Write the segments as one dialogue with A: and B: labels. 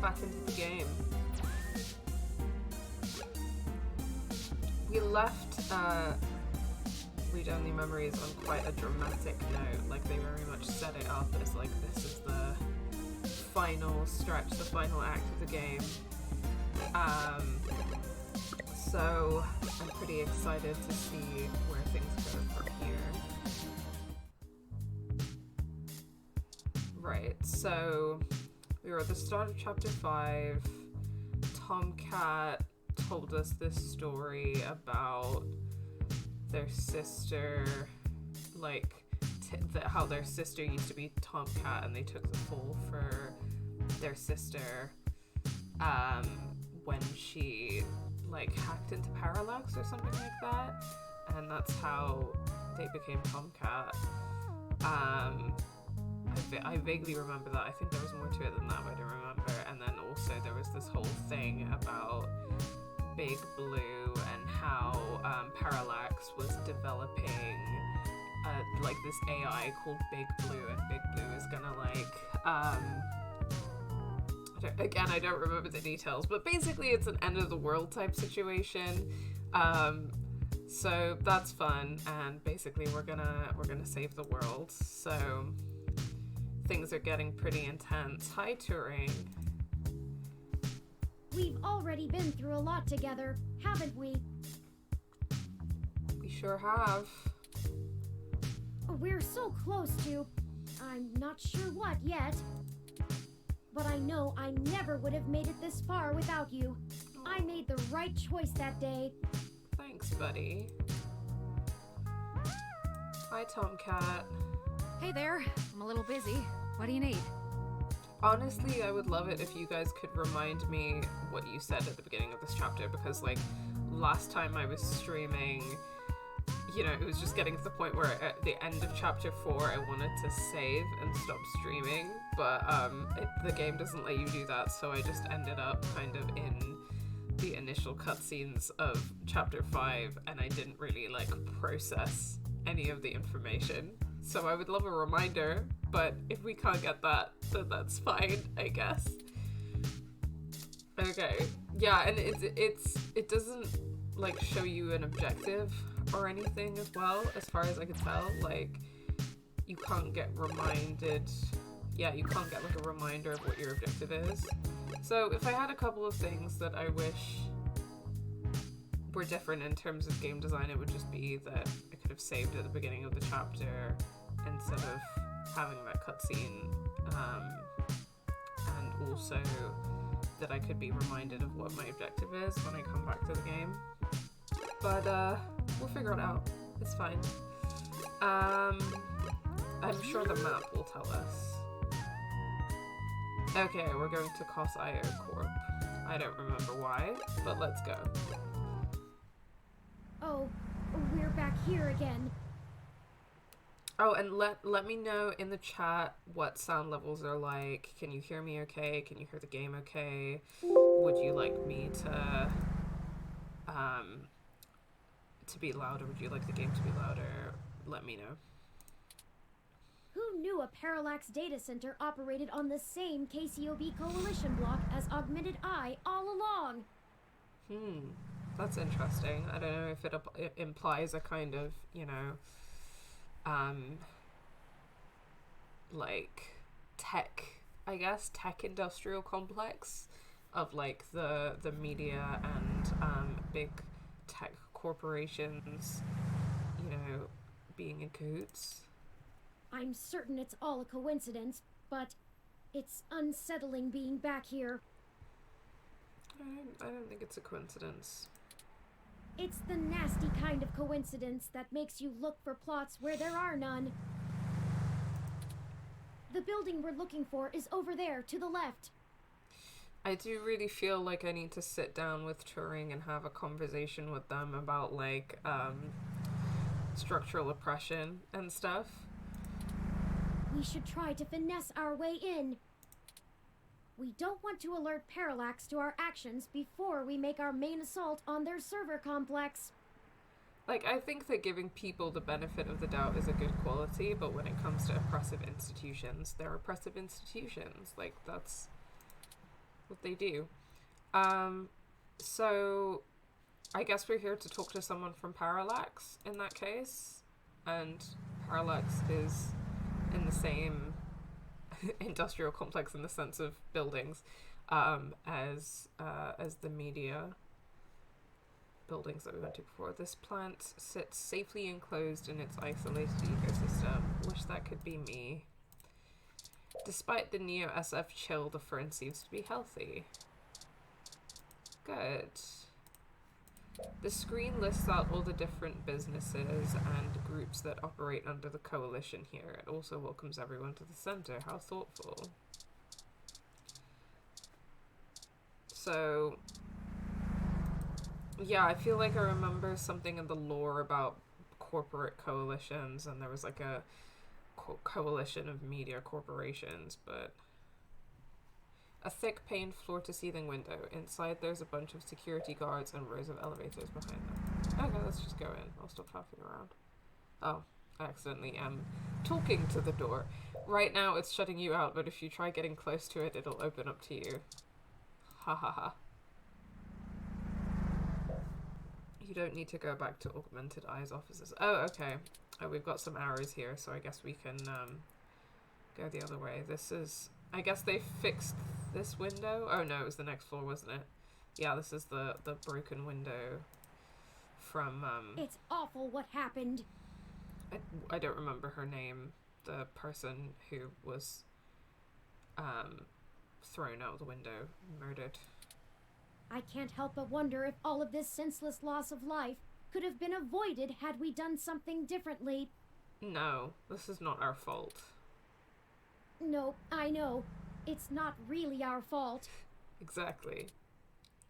A: back into the game. We left Read-Only Memories on quite a dramatic note. Like, they very much set it up as like, this is the final stretch, the final act of the game. So I'm pretty excited to see where things go from here. Right, so we were at the start of chapter 5. Tomcat told us this story about their sister, like how their sister used to be Tomcat and they took the fall for their sister when she like hacked into Parallax or something like that, and that's how they became Tomcat. I vaguely remember that. I think there was more to it than that, but I don't remember. And then also there was this whole thing about Big Blue and how Parallax was developing like this AI called Big Blue, and Big Blue is gonna like I don't remember the details, but basically it's an end of the world type situation. So that's fun, and basically we're gonna save the world. So things are getting pretty intense. Hi, Turing.
B: We've already been through a lot together, haven't we?
A: We sure have.
B: We're so close to... I'm not sure what yet. But I know I never would have made it this far without you. I made the right choice that day.
A: Thanks, buddy. Hi, Tomcat.
C: Hey there. I'm a little busy. What do you need?
A: Honestly, I would love it if you guys could remind me what you said at the beginning of this chapter, because, like, last time I was streaming, you know, it was just getting to the point where at the end of chapter 4 I wanted to save and stop streaming, but the game doesn't let you do that, so I just ended up kind of in the initial cutscenes of chapter 5, and I didn't really, like, process any of the information. So I would love a reminder, but if we can't get that, then that's fine, I guess. Okay, yeah, and it doesn't, like, show you an objective or anything as well, as far as I could tell. Like, you can't get reminded, you can't get, like, a reminder of what your objective is. So if I had a couple of things that I wish were different in terms of game design, it would just be that I could have saved at the beginning of the chapter instead of having that cutscene, and also that I could be reminded of what my objective is when I come back to the game. But we'll figure it out. It's fine. I'm sure the map will tell us. Okay, we're going to Cos.io Corp. I don't remember why, but let's go.
B: Oh, we're back here again.
A: Oh, and let me know in the chat what sound levels are like. Can you hear me okay? Can you hear the game okay? Would you like me to be louder? Would you like the game to be louder? Let me know.
B: Who knew a Parallax data center operated on the same KCOB coalition block as Augmented Eye all along?
A: That's interesting. I don't know if it implies a kind of, you know, like tech industrial complex of like the media and big tech corporations, you know, being in cahoots.
B: I'm certain it's all a coincidence, but it's unsettling being back here.
A: I don't think it's a coincidence.
B: It's the nasty kind of coincidence that makes you look for plots where there are none. The building we're looking for is over there, to the left.
A: I do really feel like I need to sit down with Turing and have a conversation with them about, like, structural oppression and stuff.
B: We should try to finesse our way in. We don't want to alert Parallax to our actions before we make our main assault on their server complex.
A: Like, I think that giving people the benefit of the doubt is a good quality, but when it comes to oppressive institutions, they're oppressive institutions. Like, that's what they do. So I guess we're here to talk to someone from Parallax in that case. And Parallax is in the same industrial complex in the sense of buildings as the media buildings that we went to before. This plant sits safely enclosed in its isolated ecosystem. Wish that could be me. Despite the Neo-SF chill, the fern seems to be healthy. Good. The screen lists out all the different businesses and groups that operate under the coalition here. It also welcomes everyone to the center. How thoughtful. So, yeah, I feel like I remember something in the lore about corporate coalitions, and there was like a coalition of media corporations, but a thick paned floor-to-ceiling window. Inside there's a bunch of security guards and rows of elevators behind them. Okay, let's just go in. I'll stop talking around. Oh, I accidentally am talking to the door. Right now it's shutting you out, but if you try getting close to it, it'll open up to you. Ha ha ha. You don't need to go back to Augmented Eyes offices. Oh, okay. Oh, we've got some arrows here, so I guess we can go the other way. This is... I guess they fixed this window? Oh no, it was the next floor, wasn't it? Yeah, this is the broken window from...
B: It's awful what happened.
A: I don't remember her name. The person who was thrown out of the window, murdered.
B: I can't help but wonder if all of this senseless loss of life could have been avoided had we done something differently.
A: No, this is not our fault.
B: No, I know. It's not really our fault.
A: Exactly.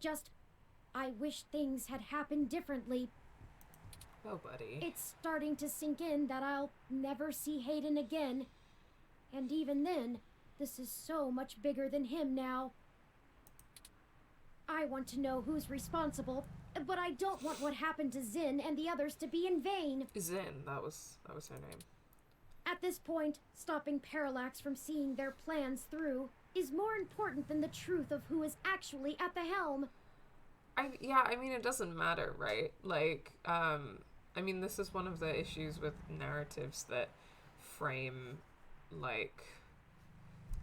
B: Just, I wish things had happened differently.
A: Oh, buddy.
B: It's starting to sink in that I'll never see Hayden again. And even then, this is so much bigger than him now. I want to know who's responsible, but I don't want what happened to Zin and the others to be in vain.
A: Zin, that was her name.
B: At this point, stopping Parallax from seeing their plans through is more important than the truth of who is actually at the helm.
A: Yeah, I mean, it doesn't matter, right? Like, I mean, this is one of the issues with narratives that frame, like,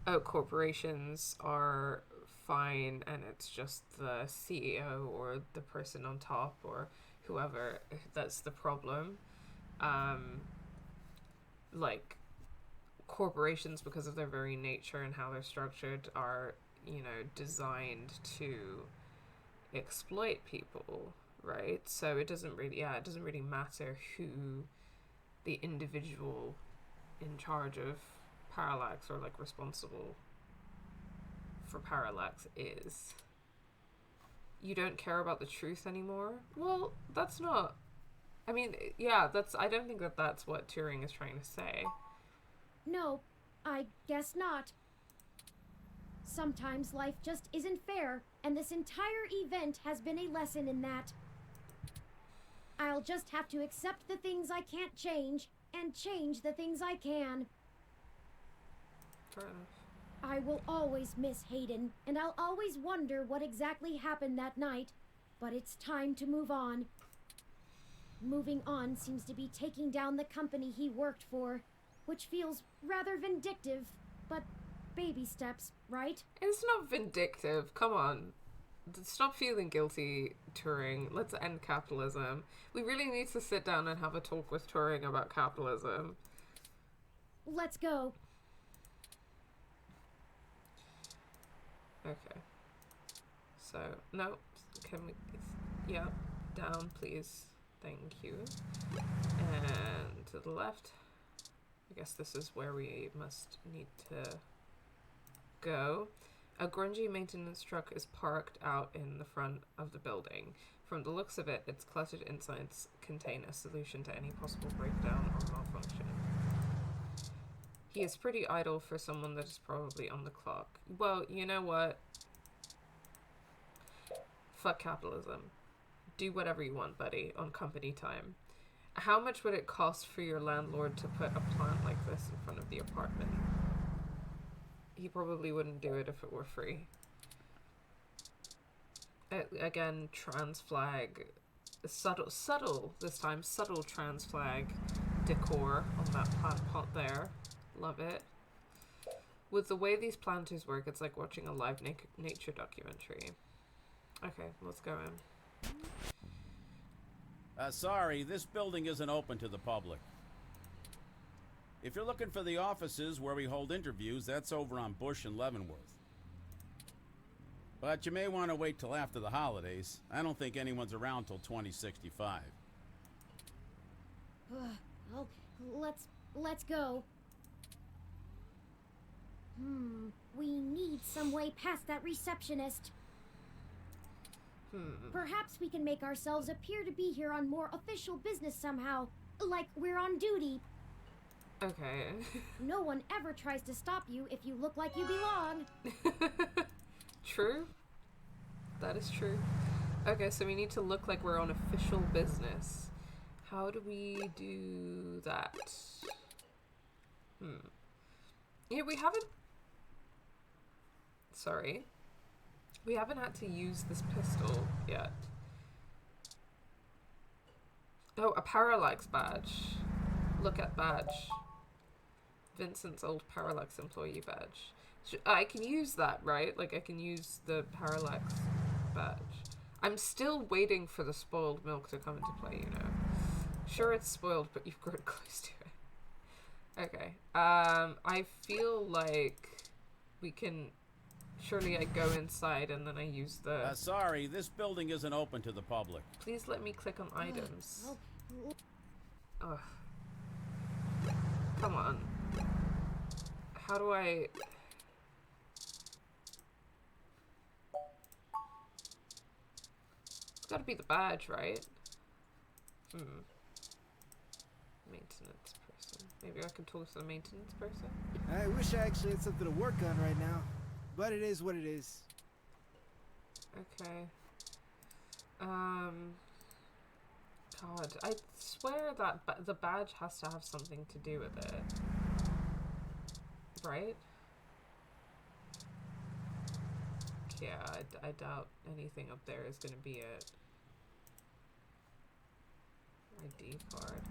A: oh, corporations are fine and it's just the CEO or the person on top or whoever that's the problem. Like, corporations, because of their very nature and how they're structured, are, you know, designed to exploit people, right? So it doesn't really matter who the individual in charge of Parallax or, like, responsible for Parallax is. You don't care about the truth anymore? Well, that's not... I mean, yeah, I don't think that that's what Turing is trying to say.
B: No, I guess not. Sometimes life just isn't fair, and this entire event has been a lesson in that. I'll just have to accept the things I can't change, and change the things I can.
A: Fair enough.
B: I will always miss Hayden, and I'll always wonder what exactly happened that night, but it's time to move on. Moving on seems to be taking down the company he worked for, which feels rather vindictive, but baby steps, right?
A: It's not vindictive. Come on. Stop feeling guilty, Turing. Let's end capitalism. We really need to sit down and have a talk with Turing about capitalism.
B: Let's go.
A: Okay. So, no. Can we... Yeah. Down, please. Thank you. And to the left. I guess this is where we must need to go. A grungy maintenance truck is parked out in the front of the building. From the looks of it, its cluttered insides contain a solution to any possible breakdown or malfunction. He is pretty idle for someone that is probably on the clock. Well, you know what? Fuck capitalism. Do whatever you want, buddy, on company time. How much would it cost for your landlord to put a plant like this in front of the apartment? He probably wouldn't do it if it were free. Again, trans flag. Subtle this time. Subtle trans flag decor on that plant pot there. Love it. With the way these planters work, it's like watching a live nature documentary. Okay, let's go in.
D: Sorry, this building isn't open to the public. If you're looking for the offices where we hold interviews, that's over on Bush and Leavenworth. But you may want to wait till after the holidays. I don't think anyone's around till 2065.
B: Well, let's go. We need some way past that receptionist. Perhaps we can make ourselves appear to be here on more official business somehow, like we're on duty.
A: Okay.
B: No one ever tries to stop you if you look like you belong.
A: True. That is true. Okay, so we need to look like we're on official business. How do we do that? Yeah, we haven't... Sorry. We haven't had to use this pistol yet. Oh, a Parallax badge. Look at badge. Vincent's old Parallax employee badge. I can use that, right? Like, I can use the Parallax badge. I'm still waiting for the spoiled milk to come into play, you know. Sure, it's spoiled, but you've grown close to it. Okay. I feel like we can... Surely I go inside and then I use the...
D: Sorry, this building isn't open to the public.
A: Please let me click on items. Ugh. Come on. How do I... It's gotta be the badge, right? Maintenance person. Maybe I can talk to the maintenance person?
E: I wish I actually had something to work on right now. But it is what it is.
A: Okay. God, I swear that the badge has to have something to do with it. Right? Yeah, I doubt anything up there is gonna be it. ID card.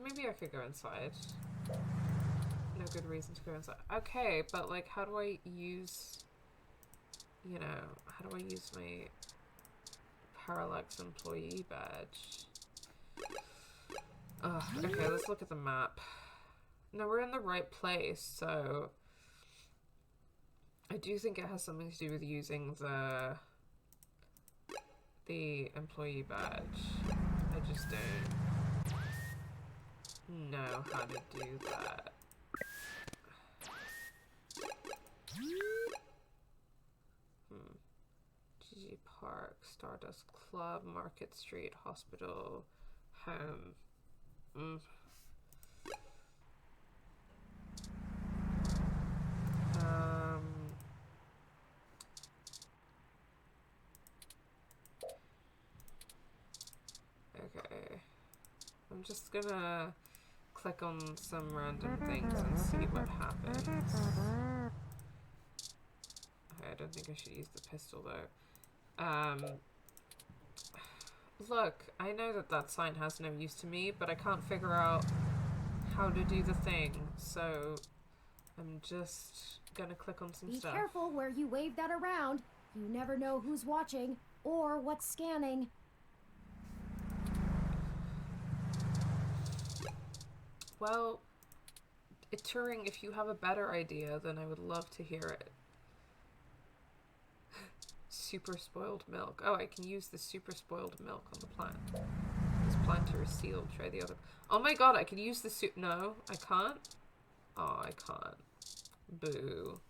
A: Maybe I could go inside. No good reason to go inside. Okay, but like, how do I use, you know, how do I use my Parallax employee badge? Ugh, okay, let's look at the map. No, we're in the right place, so I do think it has something to do with using the employee badge. I just don't know how to do that. GG Park, Stardust Club, Market Street, Hospital, Home. Okay. I'm just gonna click on some random things and see what happens. Okay, I don't think I should use the pistol though. Look, I know that sign has no use to me, but I can't figure out how to do the thing, so I'm just gonna click on some stuff.
B: Be careful where you wave that around. You never know who's watching or what's scanning.
A: Well, Turing, if you have a better idea, then I would love to hear it. Super spoiled milk. Oh, I can use the super spoiled milk on the plant. This planter is sealed. Try the other. Oh my god, I can use the No, I can't. Oh, I can't. Boo.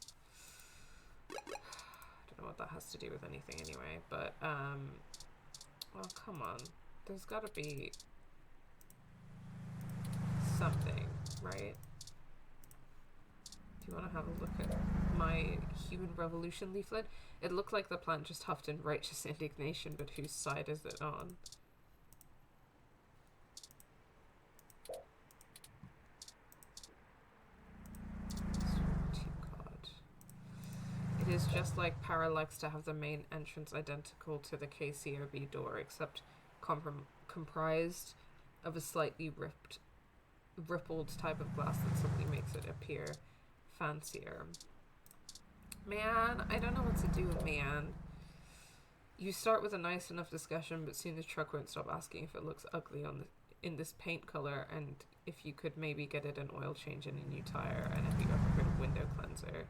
A: I don't know what that has to do with anything anyway, but, well, come on. There's gotta be something, right? Do you want to have a look at my Human Revolution leaflet? It looked like the plant just huffed in righteous indignation, but whose side is it on? To God. is just like Para likes to have the main entrance identical to the KCOB door, except comprised of a slightly rippled type of glass that suddenly makes it appear fancier. Man, I don't know what to do, man. You start with a nice enough discussion, but soon the truck won't stop asking if it looks ugly in this paint color, and if you could maybe get it an oil change and a new tire, and have you ever heard of window cleanser?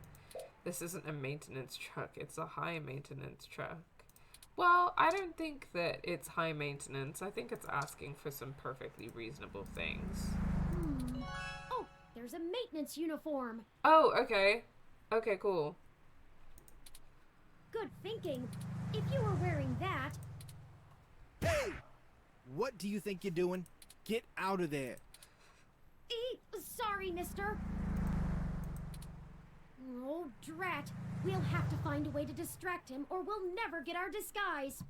A: This isn't a maintenance truck, it's a high maintenance truck. Well, I don't think that it's high maintenance. I think it's asking for some perfectly reasonable things.
B: Oh, there's a maintenance uniform.
A: Oh, okay. Okay, cool.
B: Good thinking. If you were wearing that...
E: Hey! What do you think you're doing? Get out of there.
B: Sorry, mister. Oh, drat. We'll have to find a way to distract him, or we'll never get our disguise.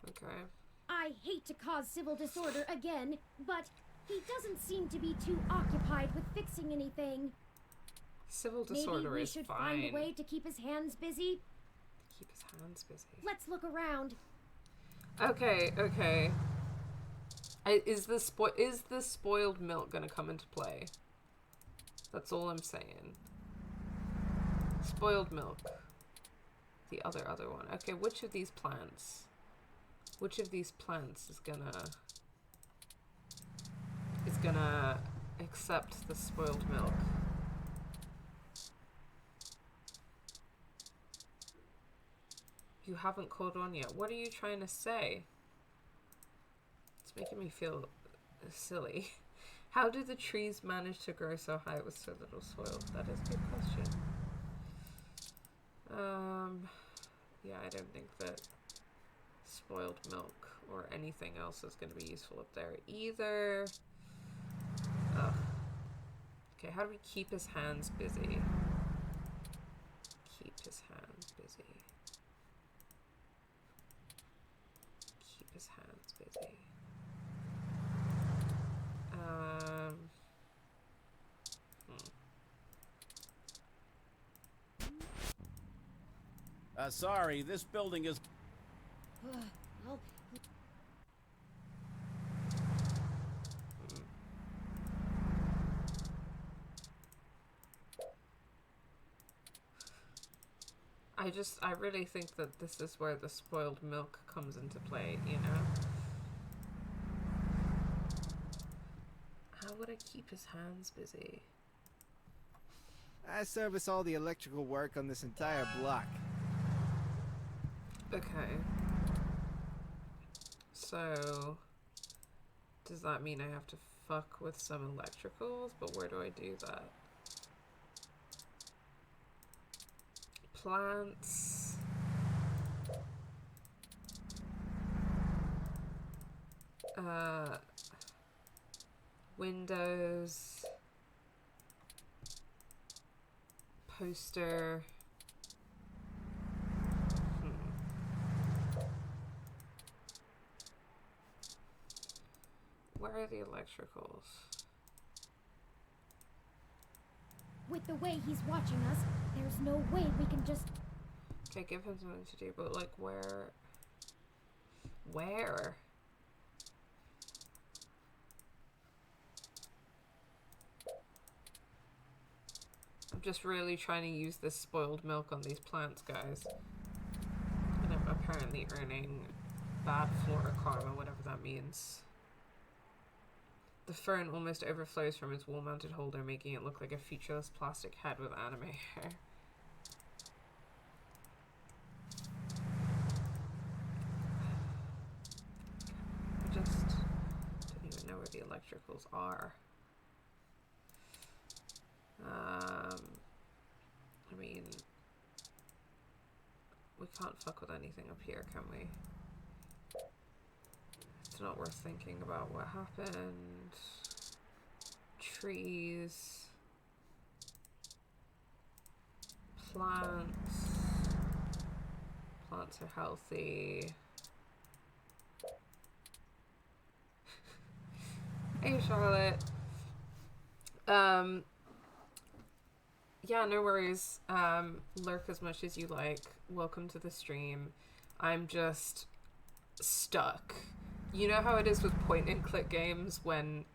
A: Okay.
B: I hate to cause civil disorder again, but he doesn't seem to be too occupied with fixing anything.
A: Civil disorder
B: Maybe we
A: is
B: should
A: fine.
B: find a way to keep his hands busy.
A: Keep his hands busy.
B: Let's look around.
A: Okay, okay. Is the spoiled milk gonna come into play? That's all I'm saying. Spoiled milk. The other one. Okay, which of these plants? Which of these plants is gonna accept the spoiled milk? You haven't caught on yet. What are you trying to say? It's making me feel silly. How do the trees manage to grow so high with so little soil? That is a good question. Yeah, I don't think that spoiled milk or anything else is going to be useful up there either. Ugh. Okay, how do we keep his hands busy? Keep his hands busy. Keep his hands busy.
D: Sorry, this building is...
B: Well,
A: I really think that this is where the spoiled milk comes into play, you know? How would I keep his hands busy?
E: I service all the electrical work on this entire block.
A: Okay. So, does that mean I have to fuck with some electricals? But where do I do that? Plants. Windows. Poster. Where are the electricals?
B: with the way he's watching us, there's no way we can just...
A: Okay, give him something to do, but like where? Where? I'm just really trying to use this spoiled milk on these plants, guys. And I'm apparently earning bad flora karma, whatever that means. The fern almost overflows from its wall-mounted holder, making it look like a featureless plastic head with anime hair. I just don't even know where the electricals are. I mean, we can't fuck with anything up here, can we? It's not worth thinking about what happened. Trees. Plants. Plants are healthy. Hey, Charlotte. Yeah, no worries. Lurk as much as you like. Welcome to the stream. I'm just stuck. You know how it is with point and click games when,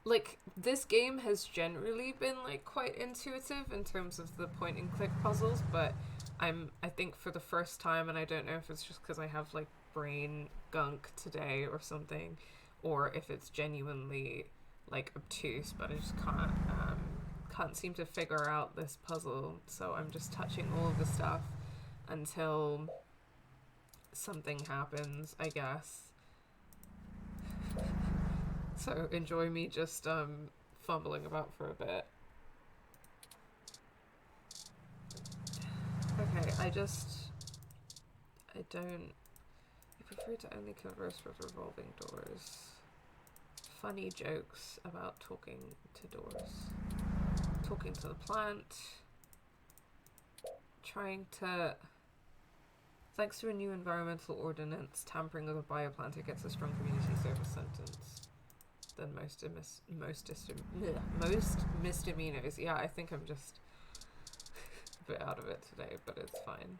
A: like, this game has generally been, like, quite intuitive in terms of the point and click puzzles, but I think for the first time, and I don't know if it's just because I have, like, brain gunk today or something, or if it's genuinely, like, obtuse, but I just can't seem to figure out this puzzle, so I'm just touching all of the stuff until something happens, I guess. So enjoy me just fumbling about for a bit. Okay, I prefer to only converse with revolving doors. Funny jokes about talking to doors. Talking to the plant. Thanks to a new environmental ordinance, tampering with a bioplanter gets a strong community service sentence than most misdemeanors. Yeah, I think I'm just a bit out of it today, but it's fine.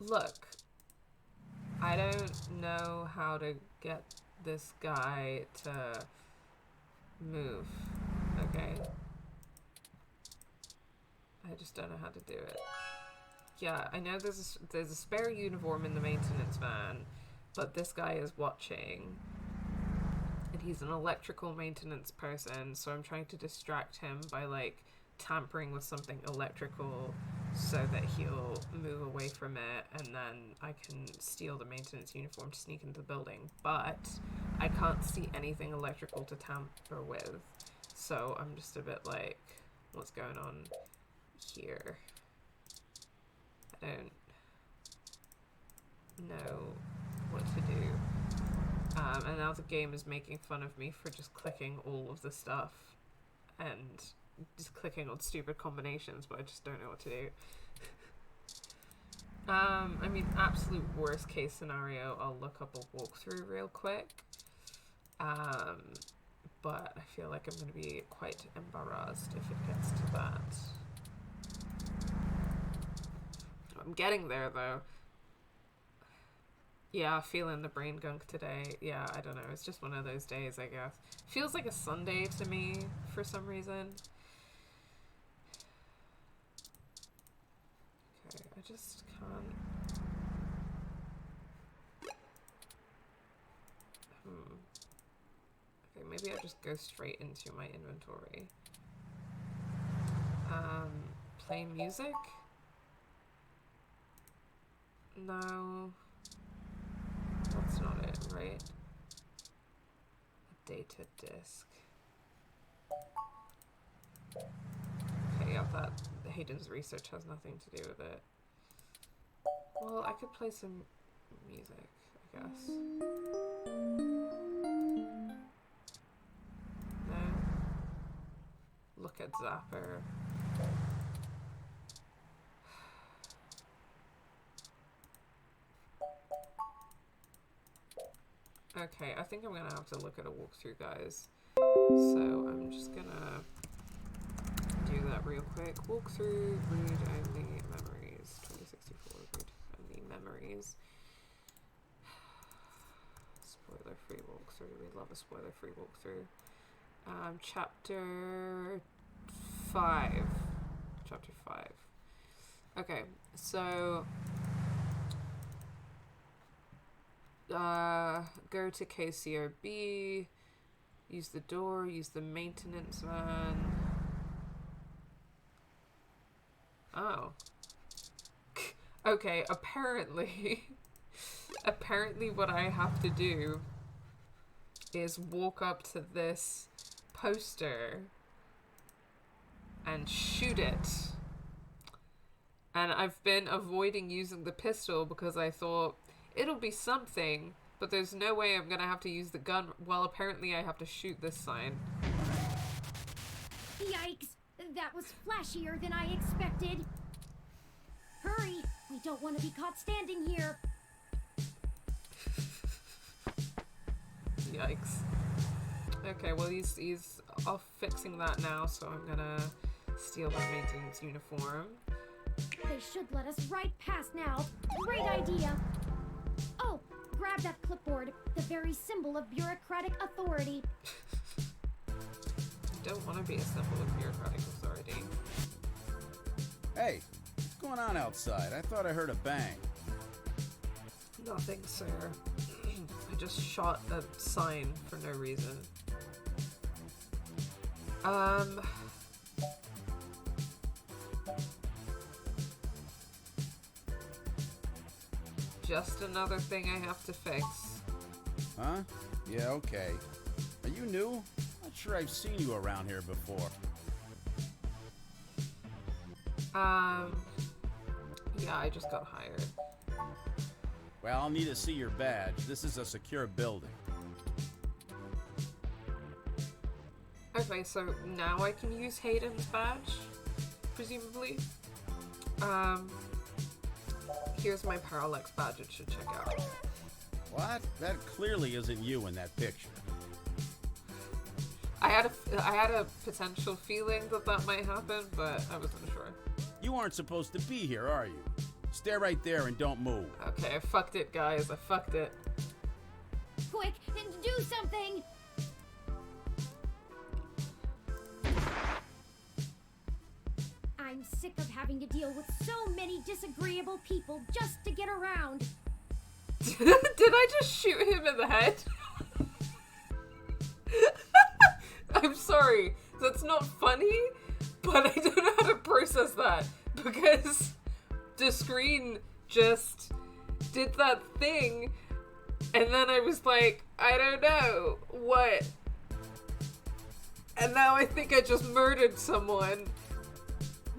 A: Look, I don't know how to get this guy to move, okay? I just don't know how to do it. Yeah, I know there's a spare uniform in the maintenance van, but this guy is watching. And he's an electrical maintenance person, so I'm trying to distract him by, like, tampering with something electrical so that he'll move away from it, and then I can steal the maintenance uniform to sneak into the building. But I can't see anything electrical to tamper with, so I'm just a bit like, what's going on here? I don't know what to do. And now the game is making fun of me for just clicking all of the stuff and just clicking on stupid combinations, but I just don't know what to do. I mean, absolute worst case scenario, I'll look up a walkthrough real quick. But I feel like I'm going to be quite embarrassed if it gets to that. I'm getting there, though. Yeah, feeling the brain gunk today. Yeah, I don't know. It's just one of those days, I guess. Feels like a Sunday to me for some reason. Okay, I just can't... Okay, maybe I just go straight into my inventory. Play music? No. That's not it, right? A data disk. Okay, yeah, that Hayden's research has nothing to do with it. Well, I could play some music, I guess. No. Look at Zapper. Okay, I think I'm gonna have to look at a walkthrough, guys. So I'm just gonna do that real quick. Walkthrough, read only memories. 2064, read only memories. Spoiler-free walkthrough. We love a spoiler-free walkthrough. Chapter 5. Chapter 5. Okay, so... go to KCRB, use the door, use the maintenance van. Oh. Okay, apparently what I have to do is walk up to this poster and shoot it. And I've been avoiding using the pistol because I thought it'll be something, but there's no way I'm gonna have to use the gun. Well, apparently I have to shoot this sign.
B: Yikes! That was flashier than I expected. Hurry! We don't want to be caught standing here.
A: Yikes. Okay, well he's off fixing that now, so I'm gonna steal that maintenance uniform.
B: They should let us right past now. Great idea. Oh, grab that clipboard, the very symbol of bureaucratic authority.
A: I don't want to be a symbol of bureaucratic authority.
D: Hey, what's going on outside? I thought I heard a bang.
A: Nothing, sir. I just shot a sign for no reason. Just another thing I have to fix.
D: Huh? Yeah, okay. Are you new? Not sure I've seen you around here before.
A: Yeah, I just got hired.
D: Well, I'll need to see your badge. This is a secure building.
A: Okay, so now I can use Hayden's badge, presumably. Here's my Parallax badge, it should check out.
D: What? That clearly isn't you in that picture.
A: I had a potential feeling that might happen, but I wasn't sure.
D: You aren't supposed to be here, are you? Stay right there and don't move.
A: Okay, I fucked it, guys. I fucked it.
B: Quick, do something! I'm sick of having to deal with so many disagreeable people just to get around.
A: Did I just shoot him in the head? I'm sorry. That's not funny, but I don't know how to process that because the screen just did that thing and then I was like, I don't know what. And now I think I just murdered someone.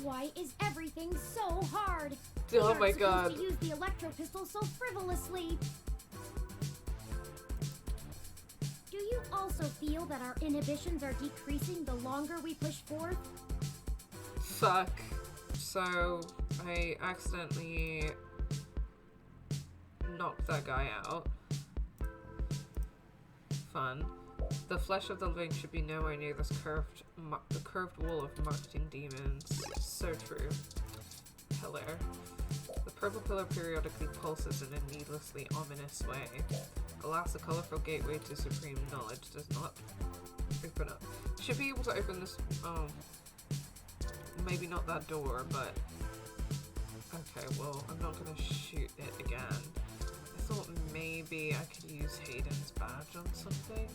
B: Why is everything so hard?
A: Oh
B: We
A: my
B: aren't
A: god.
B: supposed to use the electro pistol so frivolously. Do you also feel that our inhibitions are decreasing the longer we push forth?
A: Fuck. So, I accidentally knocked that guy out. Fun. The flesh of the living should be nowhere near this the curved wall of marketing demons. So true. Pillar. The purple pillar periodically pulses in a needlessly ominous way. Alas, the colorful gateway to supreme knowledge does not open up. Should be able to open this. Oh. Maybe not that door, but. Okay, well, I'm not gonna shoot it again. I thought maybe I could use Hayden's badge on something.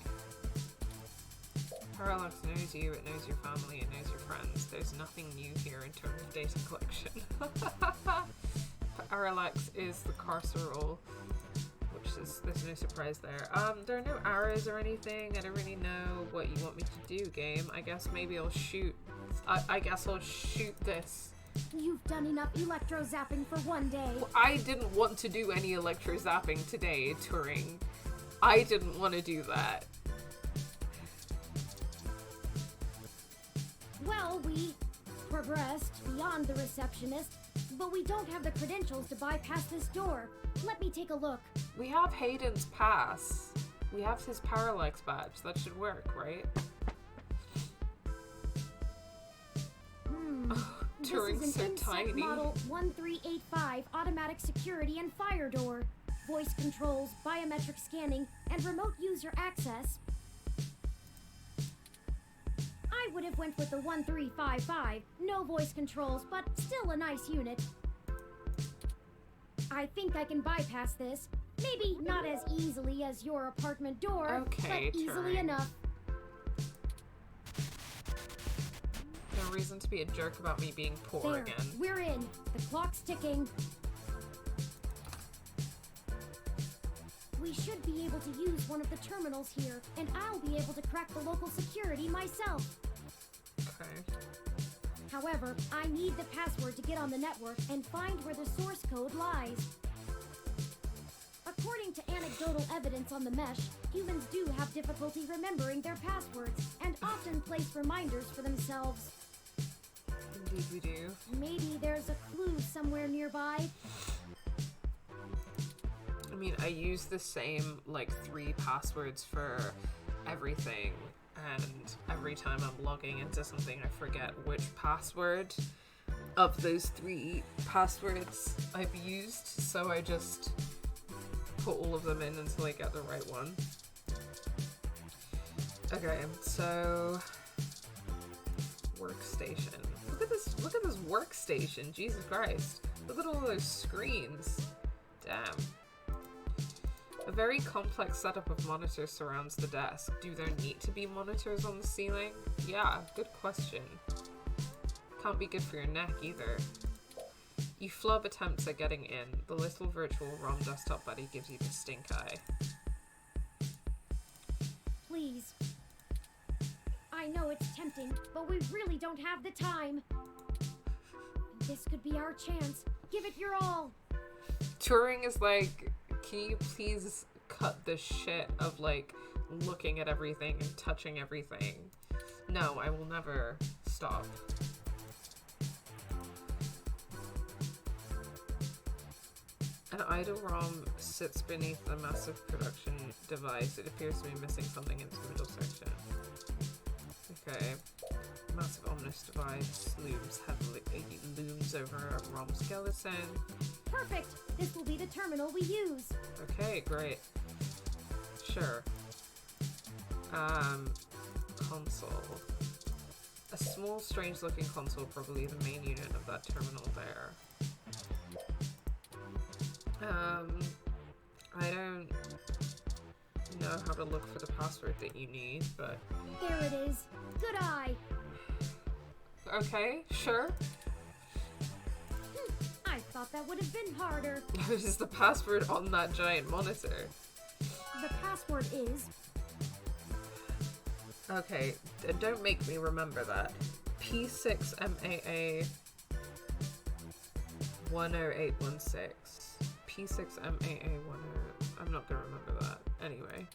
A: Parallax knows you, it knows your family, it knows your friends. There's nothing new here in terms of data collection. Parallax is the carceral, which is, there's no surprise there. There are no arrows or anything. I don't really know what you want me to do, game. I guess maybe I'll shoot. I guess I'll shoot this.
B: You've done enough electro zapping for one day.
A: Well, I didn't want to do any electro zapping today, Turing. I didn't want to do that.
B: Well, we progressed beyond the receptionist, but we don't have the credentials to bypass this door. Let me take a look.
A: We have Hayden's pass. We have his Parallax badge. That should work, right? Turing's
B: This is
A: so
B: an Insect
A: tiny.
B: Model 1385 automatic security and fire door. Voice controls, biometric scanning, and remote user access. I would have went with the 1355. No voice controls, but still a nice unit. I think I can bypass this. Maybe not as easily as your apartment door,
A: Okay,
B: but easily
A: Turing.
B: enough.
A: No reason to be a jerk about me being poor
B: There,
A: again.
B: we're in. The clock's ticking. We should be able to use one of the terminals here, and I'll be able to crack the local security myself.
A: Okay.
B: However, I need the password to get on the network and find where the source code lies. According to anecdotal evidence on the mesh, humans do have difficulty remembering their passwords and often place reminders for themselves.
A: Indeed we do.
B: Maybe there's a clue somewhere nearby.
A: I mean, I use the same, like, 3 passwords for everything, and I every time I'm logging into something, I forget which password of those 3 passwords I've used, so I just put all of them in until I get the right one. Okay, so workstation. Look at this workstation, Jesus Christ. Look at all those screens. Damn. A very complex setup of monitors surrounds the desk. Do there need to be monitors on the ceiling? Yeah, good question. Can't be good for your neck either. You flub attempts at getting in. The little virtual ROM desktop buddy gives you the stink eye.
B: Please. I know it's tempting, but we really don't have the time. This could be our chance. Give it your all.
A: Turing is like, can you please cut the shit of like looking at everything and touching everything? No, I will never stop. An idle ROM sits beneath a massive production device. It appears to be missing something in its middle section. Okay. Massive ominous device looms over a ROM skeleton.
B: Perfect! This will be the terminal we use.
A: Okay, great. Sure. Console. A small, strange-looking console, probably the main unit of that terminal there. I don't know how to look for the password that you need, but...
B: There it is. Good eye.
A: Okay, sure.
B: I thought that would have been harder.
A: Is the password on that giant monitor?
B: The password is...
A: Okay, don't make me remember that. P6MAA 10816. P6MAA 10... I'm not gonna remember that. Anyway.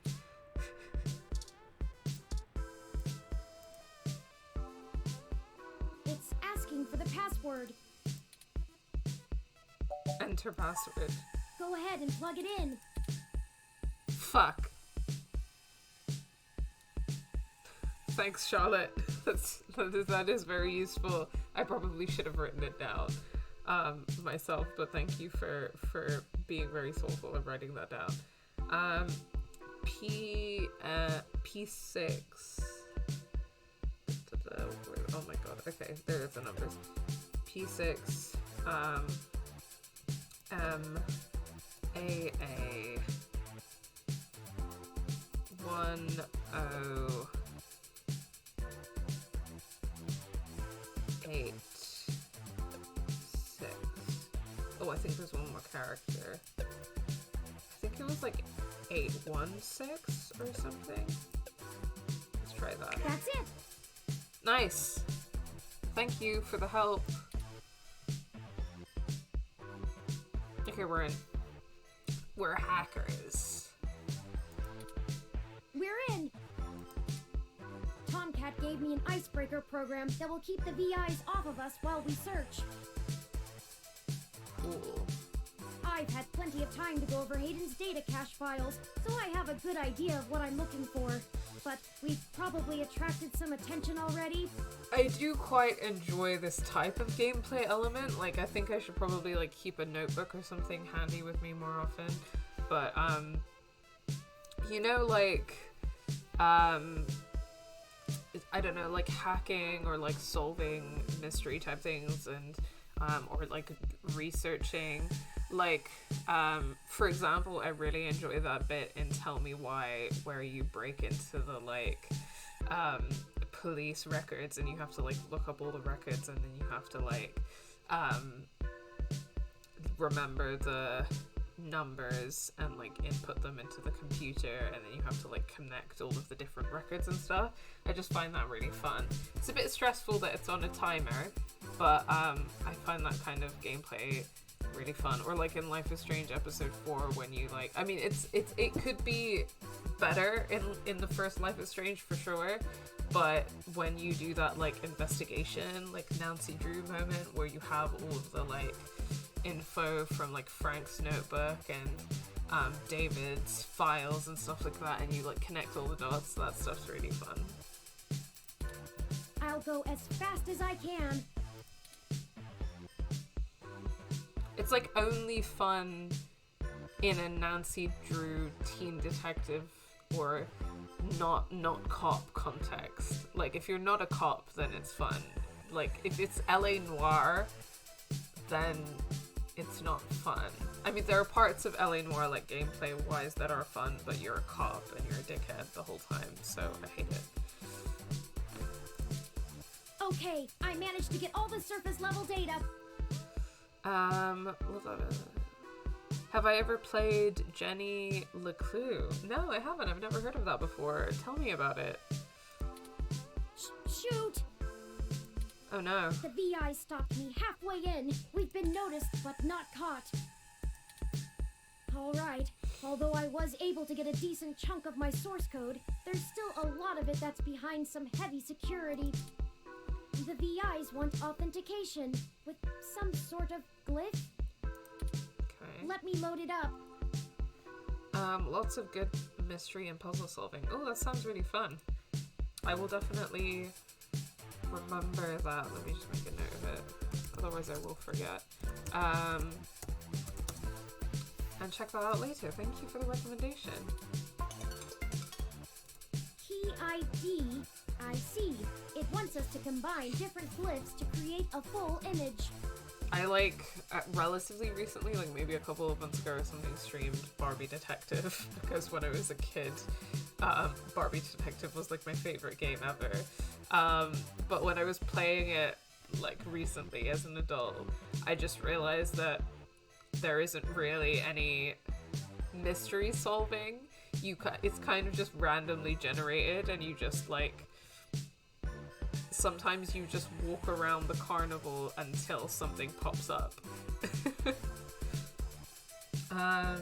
B: It's asking for the password.
A: Enter password.
B: Go ahead and plug it in.
A: Fuck. Thanks, Charlotte. That is very useful. I probably should have written it down myself, but thank you for being very soulful of writing that down. P6. Oh my god. Okay, there's the numbers. P6 MAA 108 6. Oh, I think there's one more character. I think it was like 816 or something. Let's try that.
B: That's it.
A: Nice. Thank you for the help. Okay, we're in. We're hackers.
B: We're in. Tomcat gave me an icebreaker program that will keep the VIs off of us while we search.
A: Cool.
B: I've had plenty of time to go over Hayden's data cache files, so I have a good idea of what I'm looking for. But we've probably attracted some attention already.
A: I do quite enjoy this type of gameplay element. Like, I think I should probably, like, keep a notebook or something handy with me more often. But, you know, like, I don't know, like, hacking or, like, solving mystery type things and, or, like, researching. Like, for example, I really enjoy that bit in Tell Me Why, where you break into the, like, police records and you have to, like, look up all the records and then you have to, like, remember the numbers and, like, input them into the computer, and then you have to, like, connect all of the different records and stuff. I just find that really fun. It's a bit stressful that it's on a timer, but, I find that kind of gameplay really fun. Or like in Life is Strange episode 4 when you like, I mean it could be better in the first Life is Strange for sure, but when you do that like investigation, like Nancy Drew moment where you have all of the like info from like Frank's notebook and David's files and stuff like that, and you like connect all the dots, that stuff's really fun.
B: I'll go as fast as I can.
A: It's like only fun in a Nancy Drew teen detective or not cop context. Like if you're not a cop, then it's fun. Like if it's LA Noir, then it's not fun. I mean, there are parts of LA Noir, like gameplay wise, that are fun, but you're a cop and you're a dickhead the whole time, so I hate it.
B: Okay, I managed to get all the surface level data.
A: Have I ever played Jenny LeClue? No, I haven't. I've never heard of that before. Tell me about it.
B: Shoot!
A: Oh no.
B: The VI stopped me halfway in. We've been noticed, but not caught. Alright, although I was able to get a decent chunk of my source code, there's still a lot of it that's behind some heavy security. The VIs want authentication with some sort of glyph.
A: Okay.
B: Let me load it up.
A: Lots of good mystery and puzzle solving. Oh, that sounds really fun. I will definitely remember that. Let me just make a note of it. Otherwise I will forget. And check that out later. Thank you for the recommendation.
B: Key ID. I see. It wants us to combine different glyphs to create a full image.
A: I relatively recently, like maybe a couple of months ago or something, streamed Barbie Detective because when I was a kid, Barbie Detective was like my favorite game ever. But when I was playing it like recently as an adult, I just realized that there isn't really any mystery solving. It's kind of just randomly generated, and you just like sometimes you just walk around the carnival until something pops up.
B: I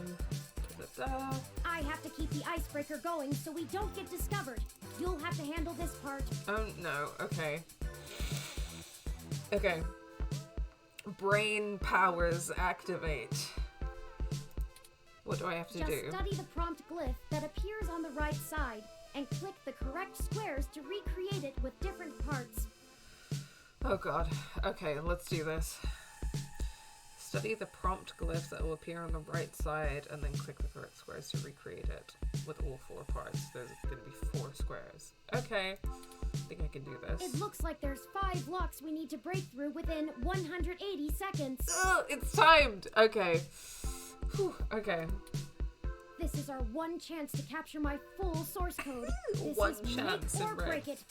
B: have to keep the icebreaker going so we don't get discovered. You'll have to handle this part.
A: Oh no, okay. Okay. Brain powers activate. What do I have to do?
B: Just study the prompt glyph that appears on the right side and click the correct squares to recreate it with different parts.
A: Oh god. Okay, let's do this. Study the prompt glyph that will appear on the right side and then click the correct squares to recreate it with all 4 parts. There's going to be 4 squares. Okay. I think I can do this.
B: It looks like there's 5 blocks we need to break through within 180 seconds.
A: Ugh, it's timed! Okay. Whew, okay.
B: This is our one chance to capture my full source code. This
A: One
B: is
A: chance
B: make or
A: in red.
B: break it.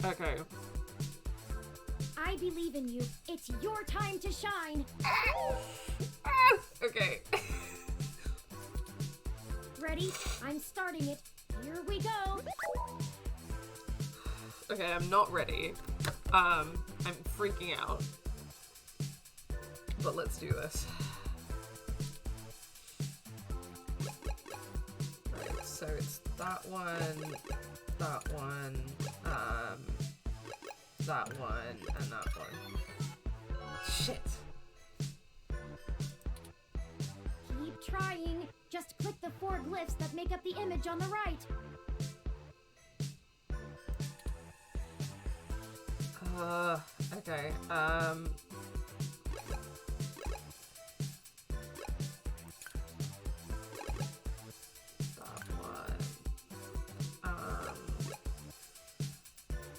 A: Okay.
B: I believe in you. It's your time to shine.
A: Okay.
B: Ready? I'm starting it. Here we go.
A: Okay, I'm not ready. I'm freaking out. But let's do this. Right, so it's that one, that one, that one, and that one. Shit.
B: Keep trying. Just click the 4 glyphs that make up the image on the right.
A: Okay, that one.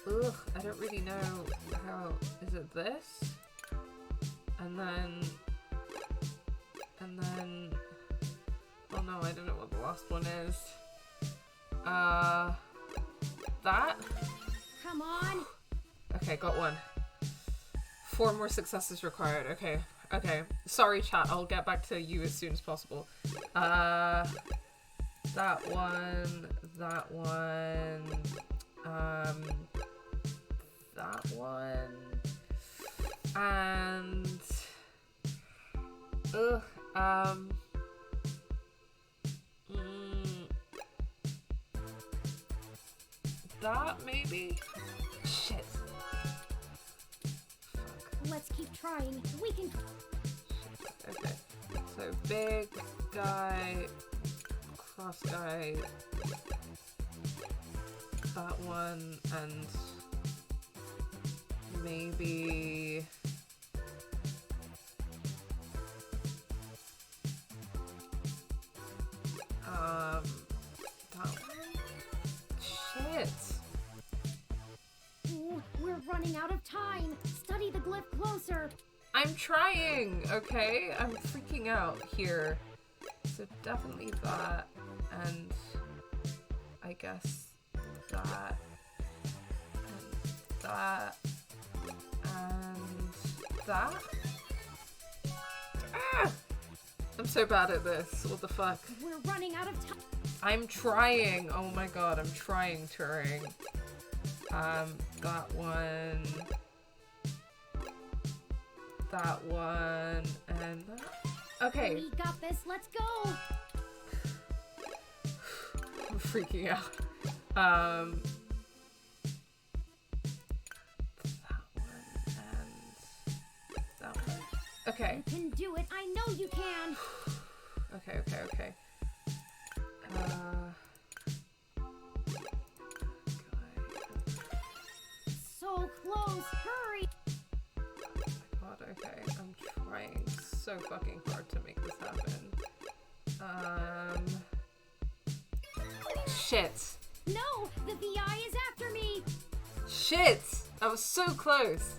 A: Ugh, I don't really know how, is it this? And then, oh no, I don't know what the last one is. That?
B: Come on.
A: Okay, got one. 4 more successes required. Okay, okay. Sorry, chat. I'll get back to you as soon as possible. That one. That one. That one. And. That maybe? Shit.
B: Let's keep trying. We can.
A: Okay. So big guy, cross guy, that one, and maybe... that one? Shit.
B: Ooh, we're running out of time. Study the glyph closer.
A: I'm trying, okay? I'm freaking out here. So definitely that, and I guess that, and that, and that. Ah! I'm so bad at this. What the fuck?
B: We're running out of time.
A: I'm trying. Oh my god, I'm trying, Turing. That one. That one, and that. Okay.
B: We got this. Let's go.
A: I'm freaking out. That one and that one. Okay.
B: You can do it. I know you can.
A: Okay.
B: So close. Hurry.
A: Oh my god, okay. I'm trying so fucking hard to make this happen. Shit.
B: No, the VI is after me.
A: Shit! I was so close.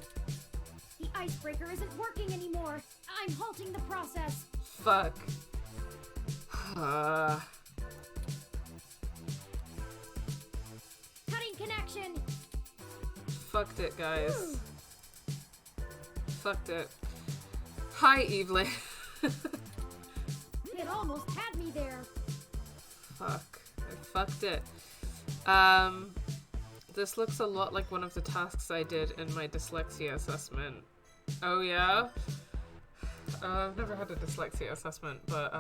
B: The icebreaker isn't working anymore. I'm halting the process.
A: Fuck.
B: Cutting connection.
A: Fucked it, guys. Fucked it. Hi, Evelyn.
B: It almost had me there.
A: Fuck. I fucked it. This looks a lot like one of the tasks I did in my dyslexia assessment. Oh yeah? I've never had a dyslexia assessment, but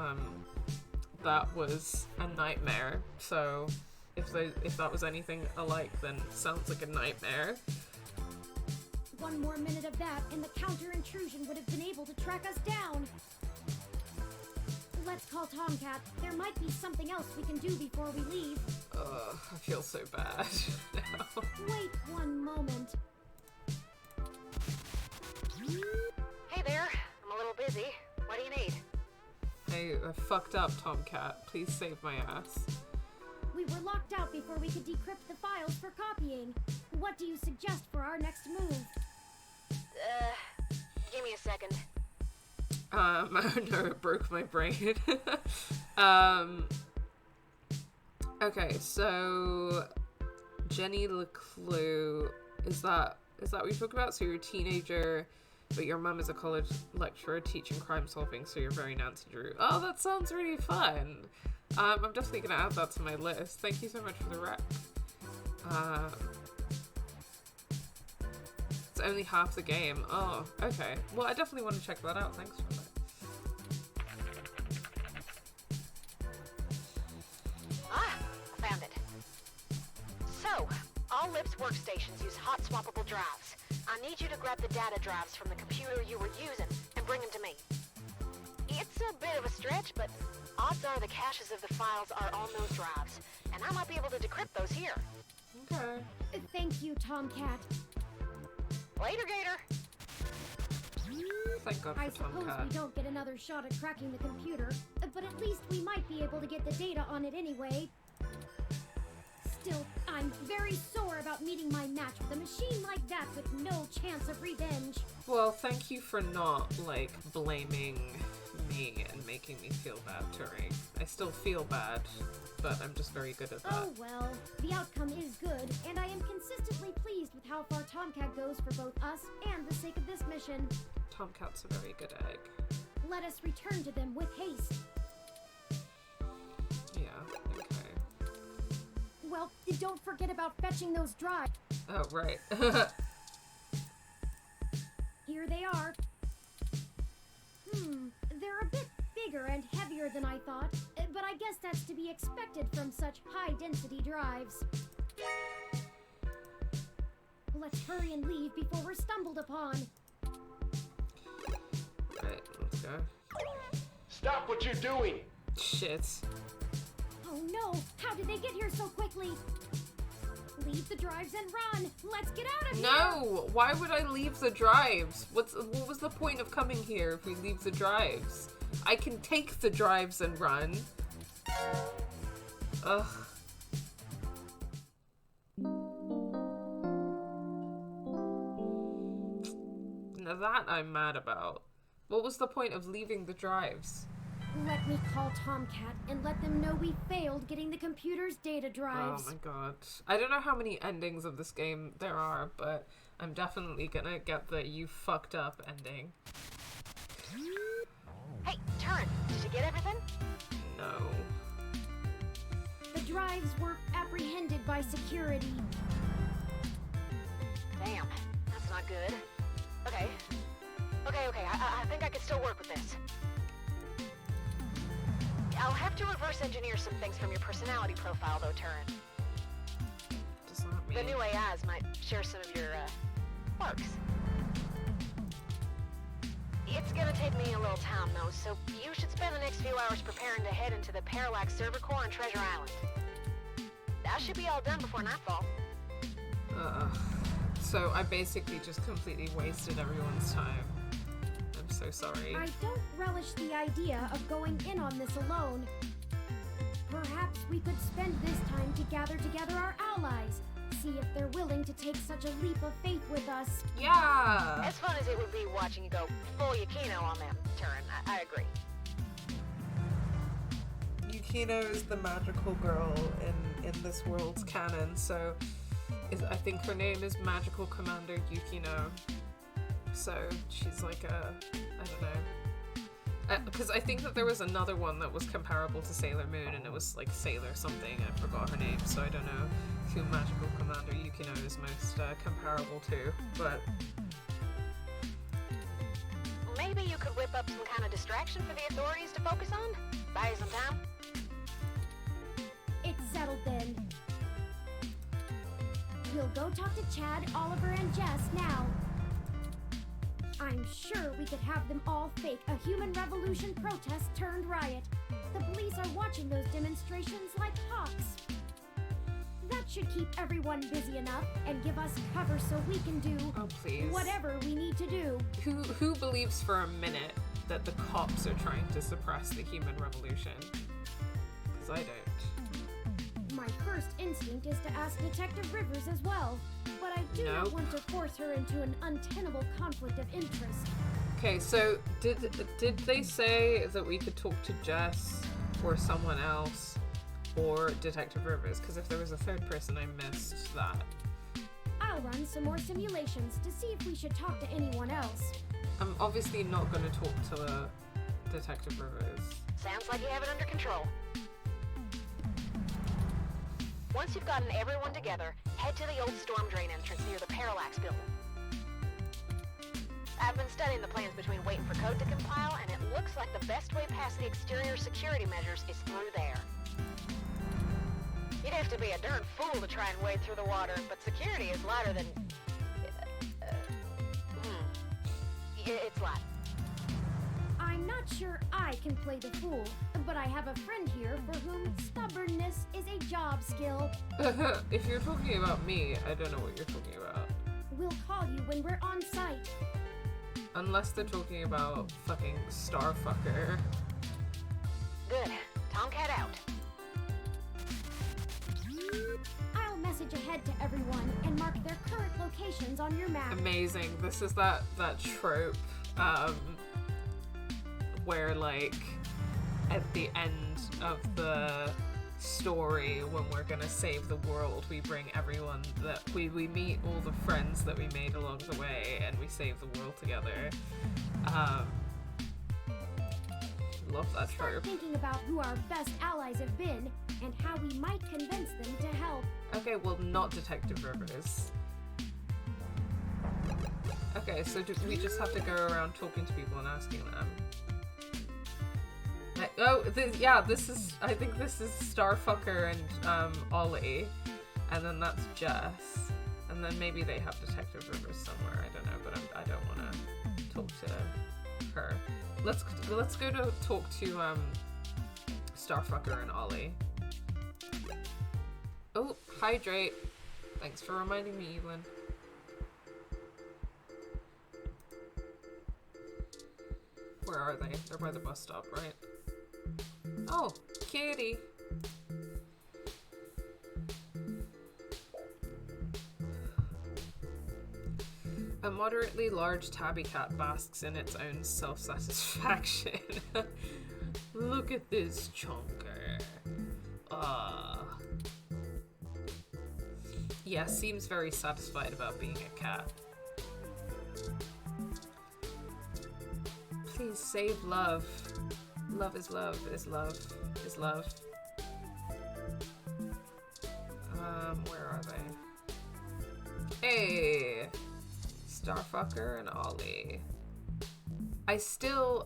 A: that was a nightmare. So if that was anything alike, then sounds like a nightmare.
B: One more minute of that, and the counter intrusion would have been able to track us down. Let's call Tomcat. There might be something else we can do before we leave.
A: Ugh, I feel so bad now.
B: Wait one moment.
C: Hey there. I'm a little busy. What do you need?
A: Hey, I fucked up, Tomcat. Please save my ass.
B: We were locked out before we could decrypt the files for copying. What do you suggest for our next move?
C: Give me a second.
A: Oh no, it broke my brain. Okay, so Jenny Leclue, is that what you talk about? So you're a teenager, but your mum is a college lecturer teaching crime solving, so you're very Nancy Drew. Oh, that sounds really fun. I'm definitely gonna add that to my list. Thank you so much for the rec. It's only half the game. Oh, okay. Well, I definitely want to check that out. Thanks for that.
C: Ah, I found it. So, all LIP's workstations use hot swappable drives. I need you to grab the data drives from the computer you were using and bring them to me. It's a bit of a stretch, but odds are the caches of the files are on those drives, and I might be able to decrypt those here.
A: Okay.
B: Thank you, Tomcat.
C: Later, Gator!
A: Thank God
B: I
A: for
B: suppose
A: Tomcat.
B: we don't get another shot at cracking the computer, but at least we might be able to get the data on it anyway. Still, I'm very sore about meeting my match with a machine like that with no chance of revenge.
A: Well, thank you for not, like, blaming me and making me feel bad, Turing. I still feel bad, but I'm just very good at that.
B: Oh well, the outcome is good, and I am consistently pleased with how far Tomcat goes for both us and the sake of this mission.
A: Tomcat's a very good egg.
B: Let us return to them with haste.
A: Yeah, okay.
B: Well, don't forget about fetching those drives.
A: Oh, right.
B: Here they are. They're a bit bigger and heavier than I thought, but I guess that's to be expected from such high-density drives. Let's hurry and leave before we're stumbled upon.
A: Right, let's go.
F: Stop what you're doing!
A: Shit.
B: Oh no! How did they get here so quickly? Leave the drives and run! Let's get out of here!
A: No! Why would I leave the drives? What was the point of coming here if we leave the drives? I can take the drives and run. Ugh. Now that I'm mad about. What was the point of leaving the drives?
B: Let me call Tomcat and let them know we failed getting the computer's data drives.
A: Oh my god. I don't know how many endings of this game there are, but I'm definitely gonna get the you fucked up ending.
C: Hey, Turin, did you get everything?
A: No.
B: The drives were apprehended by security.
C: Damn, that's not good. Okay. I think I can still work with this. I'll have to reverse engineer some things from your personality profile, though, Turin.
A: Does that mean?
C: The new AIs might share some of your, quirks. It's gonna take me a little time, though, so you should spend the next few hours preparing to head into the Parallax server core on Treasure Island. That should be all done before nightfall.
A: So I basically just completely wasted everyone's time. I'm so sorry.
B: I don't relish the idea of going in on this alone. Perhaps we could spend this time to gather together our allies. See if they're willing to take such a leap of faith with us.
A: Yeah!
C: As fun as it would be watching you go full Yukino on them, Turin, I agree.
A: Yukino is the magical girl in this world's canon, so I think her name is Magical Commander Yukino. So she's like a, I don't know. Because I think that there was another one that was comparable to Sailor Moon, and it was like Sailor something, I forgot her name, so I don't know who Magical Commander Yukino is most comparable to, but...
C: Maybe you could whip up some kind of distraction for the authorities to focus on? Buy you some time?
B: It's settled then. We'll go talk to Chad, Oliver, and Jess now. I'm sure we could have them all fake a human revolution protest turned riot. The police are watching those demonstrations like hawks. That should keep everyone busy enough and give us cover so we can do whatever we need to do.
A: Who believes for a minute that the cops are trying to suppress the human revolution? Because I don't.
B: My first instinct is to ask Detective Rivers as well, but I do not want to force her into an untenable conflict of interest.
A: Okay, so did they say that we could talk to Jess or someone else or Detective Rivers? Because if there was a third person, I missed that.
B: I'll run some more simulations to see if we should talk to anyone else.
A: I'm obviously not going to talk to Detective Rivers.
C: Sounds like you have it under control. Once you've gotten everyone together, head to the old storm drain entrance near the Parallax building. I've been studying the plans between waiting for code to compile, and it looks like the best way past the exterior security measures is through there. You'd have to be a darn fool to try and wade through the water, but security is lighter than... It's light.
B: I'm not sure I can play the fool, but I have a friend here for whom stubbornness is a job skill.
A: If you're talking about me, I don't know what you're talking about.
B: We'll call you when we're on site.
A: Unless they're talking about fucking Starfucker.
C: Good. Tomcat out.
B: I'll message ahead to everyone and mark their current locations on your map.
A: Amazing. This is that trope, where like at the end of the story when we're gonna save the world, we bring everyone that we meet all the friends that we made along the way and we save the world together. Love that
B: Start
A: trope.
B: thinking about who our best allies have been and how we might convince them to help.
A: Okay, well, not Detective Rivers. Okay, so do we just have to go around talking to people and asking them? This is, I think this is Starfucker and Ollie, and then that's Jess, and then maybe they have Detective Rivers somewhere, I don't know, but I don't want to talk to her. Let's go to talk to Starfucker and Ollie. Oh, hydrate. Thanks for reminding me, Evelyn. Where are they? They're by the bus stop, right? Oh, kitty. A moderately large tabby cat basks in its own self-satisfaction. Look at this chunker. Yeah, seems very satisfied about being a cat. Please save love. Love is love is love is love. Where are they? Hey! Starfucker and Ollie. I still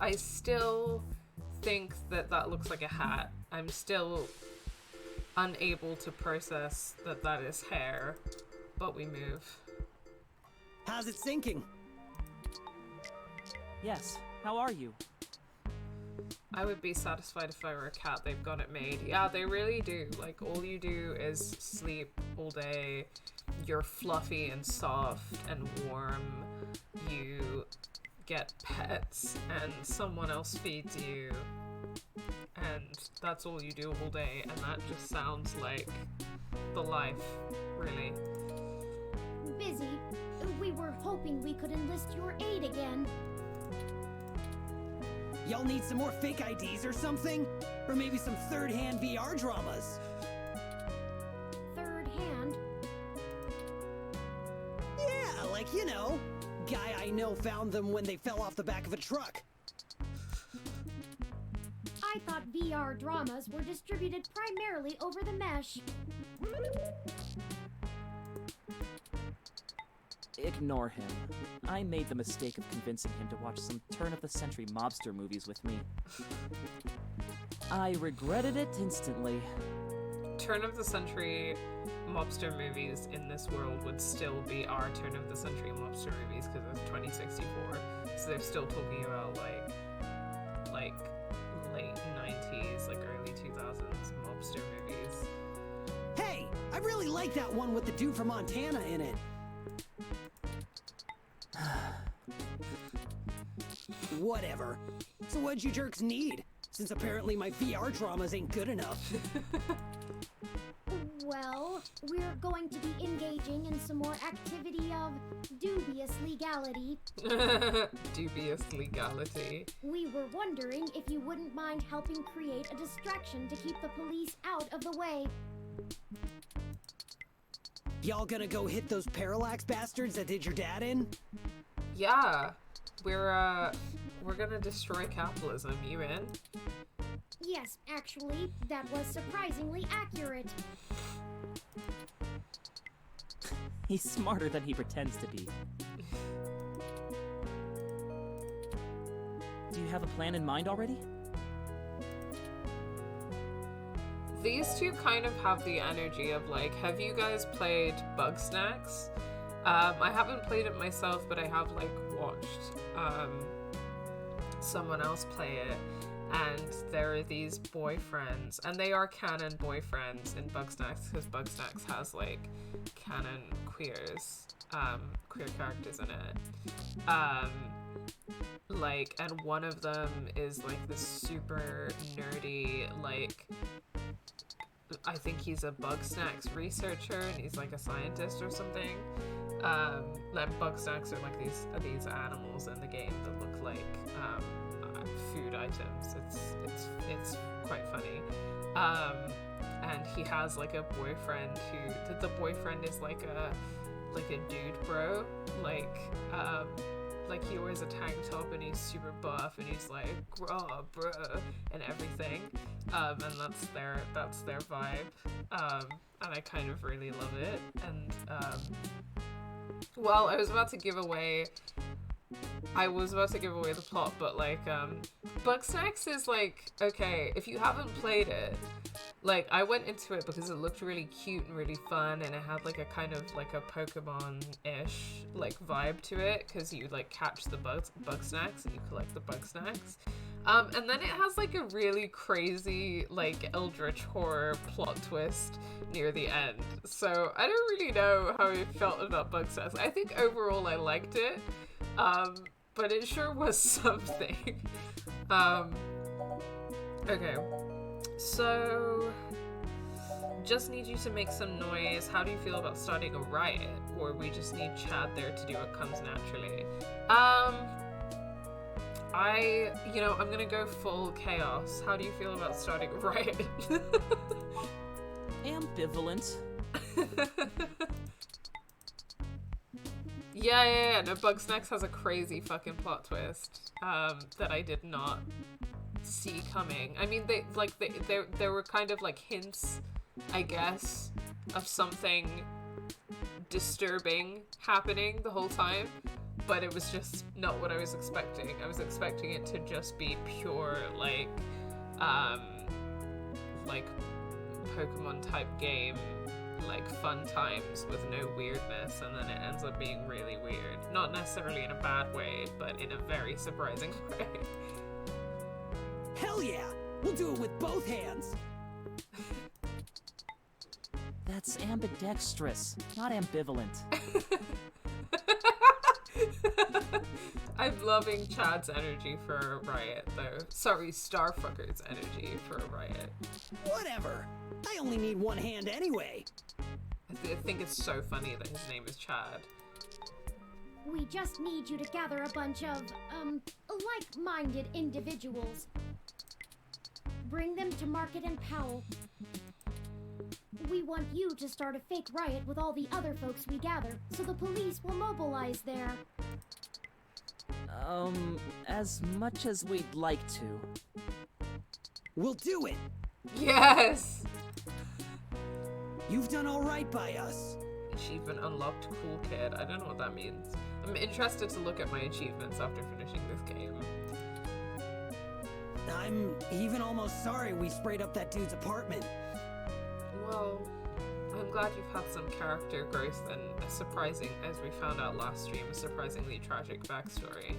A: think that looks like a hat. I'm still unable to process that is hair, but we move.
G: How's it sinking?
H: Yes, how are you?
A: I would be satisfied if I were a cat. They've got it made. Yeah, they really do. Like, all you do is sleep all day. You're fluffy and soft and warm. You get pets and someone else feeds you. And that's all you do all day. And that just sounds like the life, really.
B: Busy. We were hoping we could enlist your aid again.
G: Y'all need some more fake IDs or something? Or maybe some third-hand VR dramas?
B: Third hand?
G: Yeah, like, you know, guy I know found them when they fell off the back of a truck.
B: I thought VR dramas were distributed primarily over the mesh.
H: Ignore him. I made the mistake of convincing him to watch some turn-of-the-century mobster movies with me. I regretted it instantly.
A: Turn-of-the-century mobster movies in this world would still be our turn-of-the-century mobster movies because it's 2064. So they're still talking about, like late 90s, like early 2000s mobster movies.
G: Hey, I really like that one with the dude from Montana in it. Whatever. So what'd you jerks need? Since apparently my VR dramas ain't good enough.
B: Well, we're going to be engaging in some more activity of dubious legality.
A: Dubious legality.
B: We were wondering if you wouldn't mind helping create a distraction to keep the police out of the way.
G: Y'all gonna go hit those parallax bastards that did your dad in?
A: Yeah. We're gonna destroy capitalism. You in?
B: Yes, actually, that was surprisingly accurate.
H: He's smarter than he pretends to be. Do you have a plan in mind already?
A: These two kind of have the energy of like, have you guys played Bugsnax? I haven't played it myself, but I have like watched someone else play it, and there are these boyfriends, and they are canon boyfriends in Bugsnax because Bugsnax has like canon queers, queer characters in it. Like, and one of them is like this super nerdy, like, I think he's a Bugsnax researcher and he's like a scientist or something. Like Bugsnax are like these animals in the game that look like food items. It's quite funny. And he has like a boyfriend who the boyfriend is like a dude bro, like he wears a tank top and he's super buff and he's like, oh, bruh, and everything. And that's their vibe. And I kind of really love it. And, well, I was about to give away the plot, but like, Bugsnax is like, okay, if you haven't played it, Like, I went into it because it looked really cute and really fun, and it had like a kind of like a Pokemon-ish like vibe to it, because you like catch the bug snacks and you collect the bug snacks. And then it has like a really crazy like eldritch horror plot twist near the end. So I don't really know how I felt about bug snacks. I think overall I liked it, but it sure was something. Okay. So, just need you to make some noise. How do you feel about starting a riot? Or we just need Chad there to do what comes naturally? I'm gonna go full chaos. How do you feel about starting a riot?
H: Ambivalent.
A: Yeah. No, Bugsnax has a crazy fucking plot twist that I did not see coming. I mean, there were kind of like hints, I guess, of something disturbing happening the whole time, but it was just not what I was expecting. I was expecting it to just be pure like Pokemon type game, like fun times with no weirdness, and then it ends up being really weird. Not necessarily in a bad way, but in a very surprising way.
G: Hell yeah! We'll do it with both hands!
H: That's ambidextrous, not ambivalent.
A: I'm loving Chad's energy for a riot, though. Sorry, Starfucker's energy for a riot.
G: Whatever. I only need one hand anyway.
A: I think it's so funny that his name is Chad.
B: We just need you to gather a bunch of, like-minded individuals. Bring them to Market and Powell. We want you to start a fake riot with all the other folks we gather, so the police will mobilize there.
H: As much as we'd like to.
G: We'll do it!
A: Yes!
G: You've done all right by us.
A: Achievement unlocked, cool kid. I don't know what that means. I'm interested to look at my achievements after finishing this game.
G: I'm even almost sorry we sprayed up that dude's apartment.
A: Well, I'm glad you've had some character growth and a surprising, as we found out last stream, a surprisingly tragic backstory.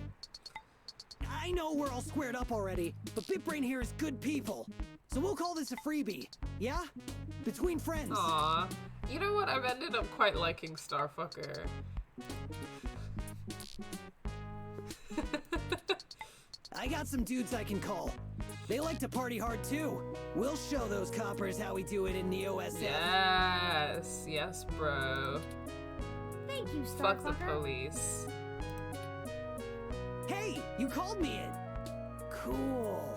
G: I know we're all squared up already, but Big Brain here is good people. So we'll call this a freebie, yeah? Between friends.
A: Aww. You know what? I've ended up quite liking Starfucker.
G: I got some dudes I can call. They like to party hard too. We'll show those coppers how we do it in Neo SF.
A: Yes, bro.
B: Thank you, Starfucker.
A: Fuck the police.
G: Hey, you called me in. Cool.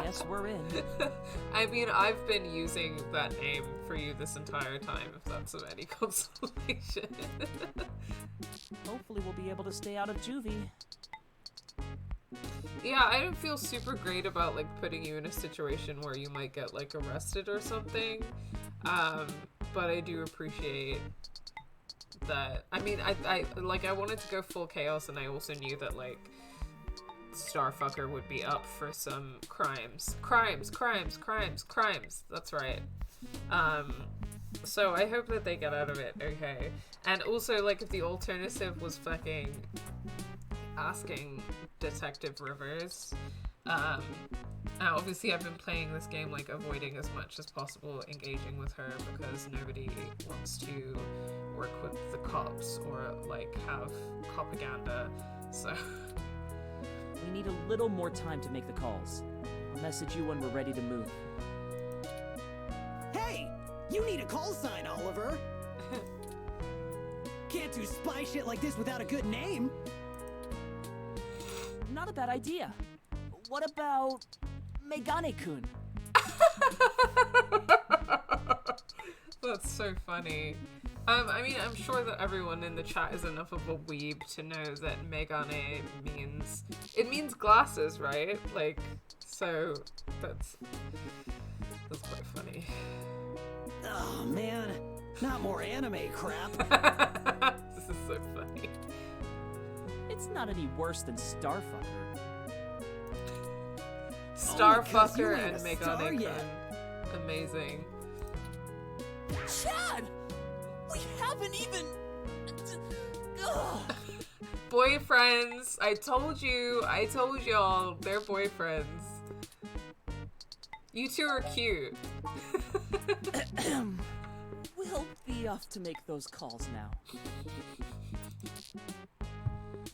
H: Guess we're in.
A: I mean, I've been using that name for you this entire time, if that's of any consolation.
H: Hopefully we'll be able to stay out of juvie.
A: Yeah, I don't feel super great about, like, putting you in a situation where you might get, like, arrested or something. But I do appreciate that. I mean, I wanted to go full chaos, and I also knew that, like, Starfucker would be up for some crimes. Crimes! That's right. So I hope that they get out of it okay. And also, like, if the alternative was fucking asking Detective Rivers, obviously I've been playing this game, like, avoiding as much as possible engaging with her because nobody wants to work with the cops or, like, have propaganda, so...
H: We need a little more time to make the calls. I'll message you when we're ready to move.
G: Hey! You need a call sign, Oliver! Can't do spy shit like this without a good name!
H: Not a bad idea. What about Megane-kun?
A: That's so funny. I mean, I'm sure that everyone in the chat is enough of a weeb to know that Megane means glasses, right? Like, so that's quite funny.
G: Oh man, not more anime crap.
A: This is so funny.
H: It's not any worse than Starfucker.
A: Starfucker
G: ain't
A: and
G: a star
A: Meganicon.
G: yet.
A: Amazing.
H: Chad! We haven't even... Ugh.
A: Boyfriends! I told y'all, they're boyfriends. You two are cute.
H: We'll be off to make those calls now.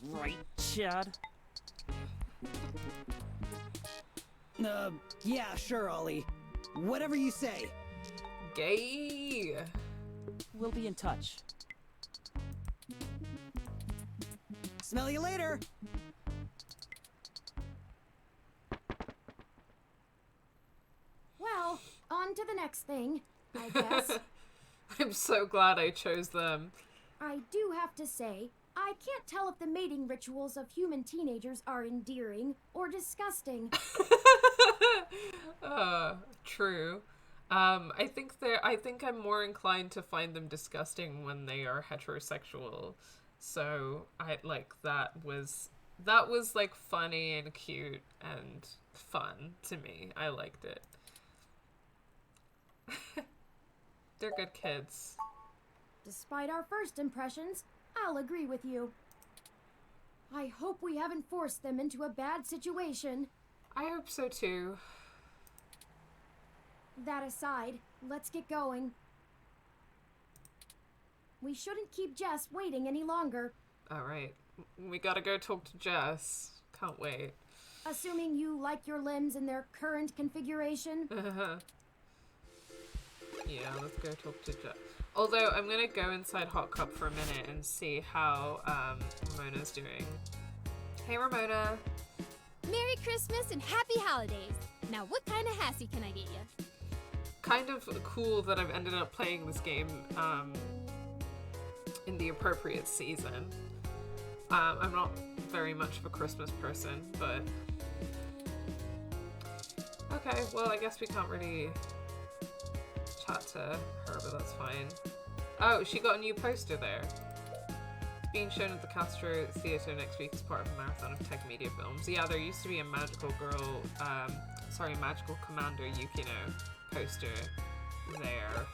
H: Right, Chad?
G: Yeah, sure, Ollie. Whatever you say.
A: Gay.
H: We'll be in touch.
G: Smell you later.
B: Well, on to the next thing, I guess.
A: I'm so glad I chose them.
B: I do have to say, I can't tell if the mating rituals of human teenagers are endearing or disgusting.
A: True. I think I'm more inclined to find them disgusting when they are heterosexual. So that was like funny and cute and fun to me. I liked it. They're good kids.
B: Despite our first impressions, I'll agree with you. I hope we haven't forced them into a bad situation.
A: I hope so too.
B: That aside, let's get going. We shouldn't keep Jess waiting any longer.
A: Alright. We gotta go talk to Jess. Can't wait.
B: Assuming you like your limbs in their current configuration.
A: Yeah, let's go talk to Jess. Although, I'm gonna go inside Hot Cup for a minute and see how Ramona's doing. Hey, Ramona.
I: Merry Christmas and Happy Holidays! Now, what kind of hassy can I get you?
A: Kind of cool that I've ended up playing this game in the appropriate season. I'm not very much of a Christmas person, but... Okay, well, I guess we can't really chat to her, but that's fine. Oh, she got a new poster there. It's being shown at the Castro Theatre next week as part of a marathon of tech media films. Yeah, there used to be a Magical Commander Yukino poster there.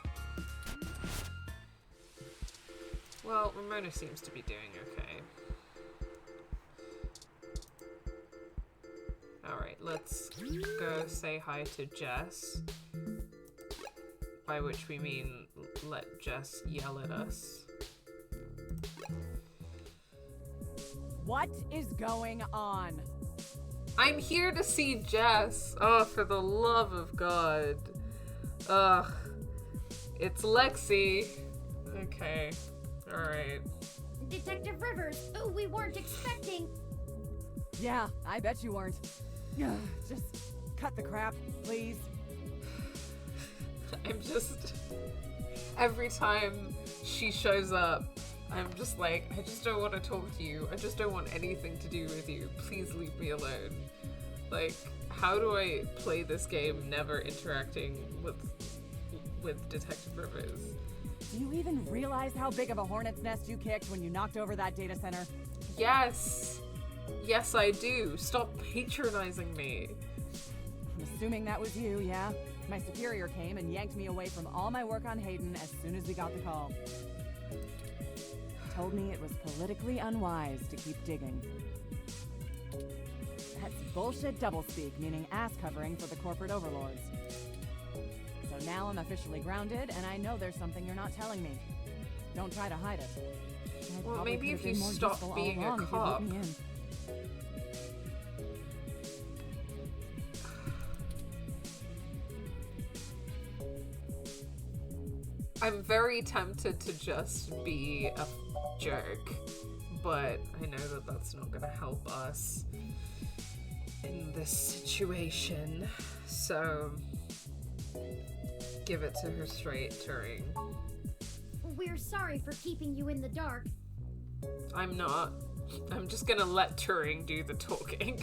A: Well, Ramona seems to be doing okay. Alright, let's go say hi to Jess. By which we mean let Jess yell at us.
J: What is going on?
A: I'm here to see Jess. Oh, for the love of God. Ugh. It's Lexi. Okay. Alright.
B: Detective Rivers, we weren't expecting...
J: Yeah, I bet you weren't. Just cut the crap, please.
A: I'm just... Every time she shows up, I'm just like, I just don't want to talk to you. I just don't want anything to do with you. Please leave me alone. Like, how do I play this game never interacting with Detective Rivers?
J: Do you even realize how big of a hornet's nest you kicked when you knocked over that data center?
A: Yes! Yes, I do. Stop patronizing me.
J: I'm assuming that was you, yeah? My superior came and yanked me away from all my work on Hayden as soon as we got the call. Told me it was politically unwise to keep digging. That's bullshit doublespeak, meaning ass covering for the corporate overlords. So now I'm officially grounded, and I know there's something you're not telling me. Don't try to hide it.
A: Well, maybe if you stop being a cop. I'm very tempted to just be a jerk, but I know that that's not gonna help us in this situation, so give it to her straight, Turing.
B: We're sorry for keeping you in the dark.
A: I'm not. I'm just gonna let Turing do the talking.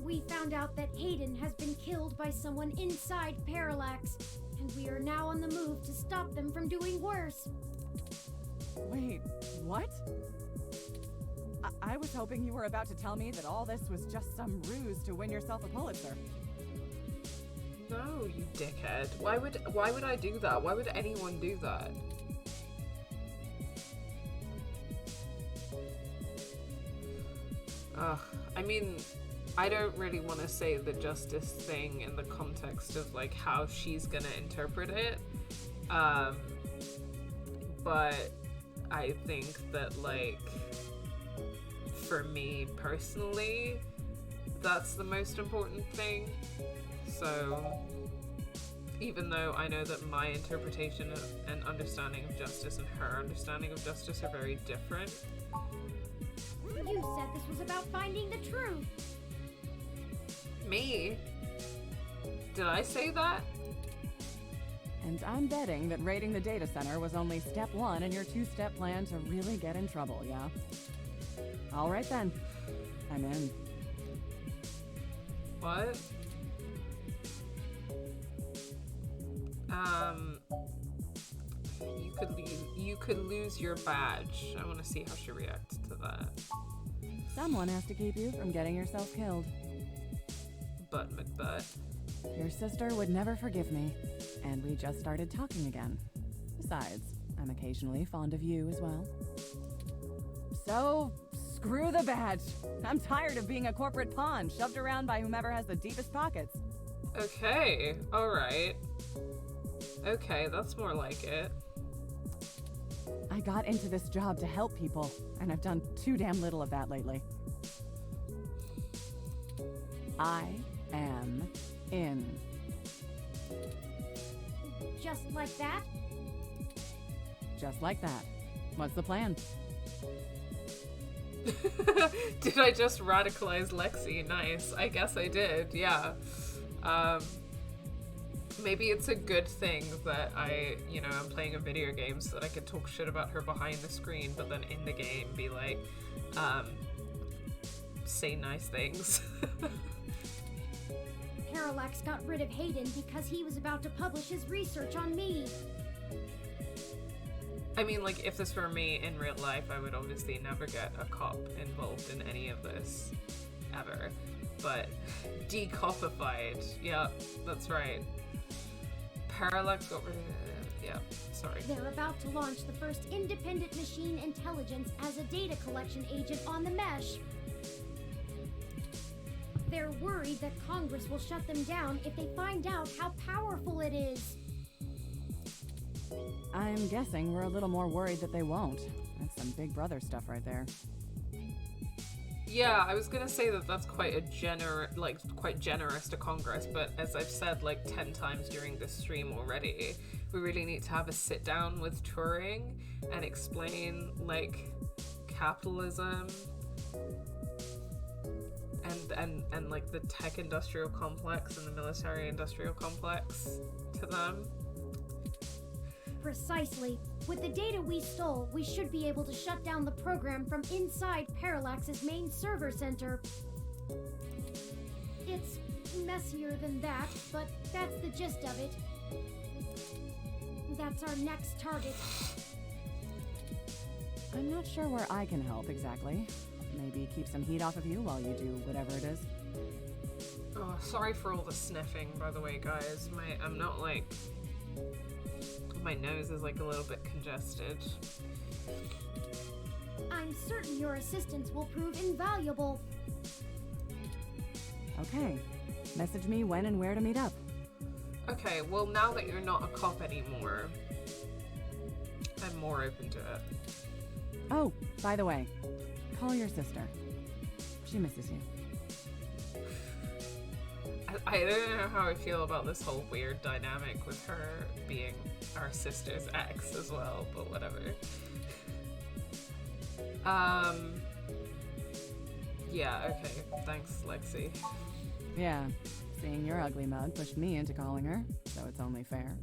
B: We found out that Hayden has been killed by someone inside Parallax, and we are now on the move to stop them from doing worse.
J: Wait, what? I was hoping you were about to tell me that all this was just some ruse to win yourself a Pulitzer.
A: No, you dickhead. Why would I do that? Why would anyone do that? Ugh, I mean, I don't really want to say the justice thing in the context of like how she's gonna interpret it, but I think that like for me personally, that's the most important thing. So even though I know that my interpretation and understanding of justice and her understanding of justice are very different.
B: You said this was about finding the truth.
A: Me? Did I say that?
J: And I'm betting that raiding the data center was only step 1 in your 2-step plan to really get in trouble, yeah? All right then. I'm in.
A: What? You could lose your badge. I want to see how she reacts to that.
J: Someone has to keep you from getting yourself killed.
A: But McButt.
J: Your sister would never forgive me, and we just started talking again. Besides, I'm occasionally fond of you as well. So, screw the badge. I'm tired of being a corporate pawn shoved around by whomever has the deepest pockets.
A: Okay, alright. Okay, that's more like it.
J: I got into this job to help people, and I've done too damn little of that lately. I am in.
B: Just like that?
J: Just like that. What's the plan?
A: Did I just radicalize Lexi? Nice. I guess I did, yeah. Maybe it's a good thing that I'm playing a video game so that I can talk shit about her behind the screen, but then in the game be like, say nice things.
B: Parallax got rid of Hayden because he was about to publish his research on me.
A: I mean, like, if this were me in real life, I would obviously never get a cop involved in any of this, ever. But decopified, yeah, that's right. Parallax got rid of it, yeah, sorry.
B: They're about to launch the first independent machine intelligence as a data collection agent on the mesh. They're worried that Congress will shut them down if they find out how powerful it is.
J: I'm guessing we're a little more worried that they won't. That's some Big Brother stuff right there.
A: Yeah, I was gonna say that that's quite quite generous to Congress, but as I've said like 10 times during this stream already, we really need to have a sit down with Turing and explain like capitalism and like the tech industrial complex and the military industrial complex to them.
B: Precisely. With the data we stole, we should be able to shut down the program from inside Parallax's main server center. It's messier than that, but that's the gist of it. That's our next target.
J: I'm not sure where I can help exactly. Maybe keep some heat off of you while you do whatever it is.
A: Oh, sorry for all the sniffing, by the way, guys. I'm not like... My nose is like a little bit congested.
B: I'm certain your assistance will prove invaluable.
J: Okay. Message me when and where to meet up.
A: Okay, well now that you're not a cop anymore, I'm more open to it.
J: Oh, by the way, call your sister. She misses you.
A: I don't know how I feel about this whole weird dynamic with her being our sister's ex as well, but whatever. Yeah, okay. Thanks, Lexi.
J: Yeah, seeing your ugly mug pushed me into calling her, so it's only fair.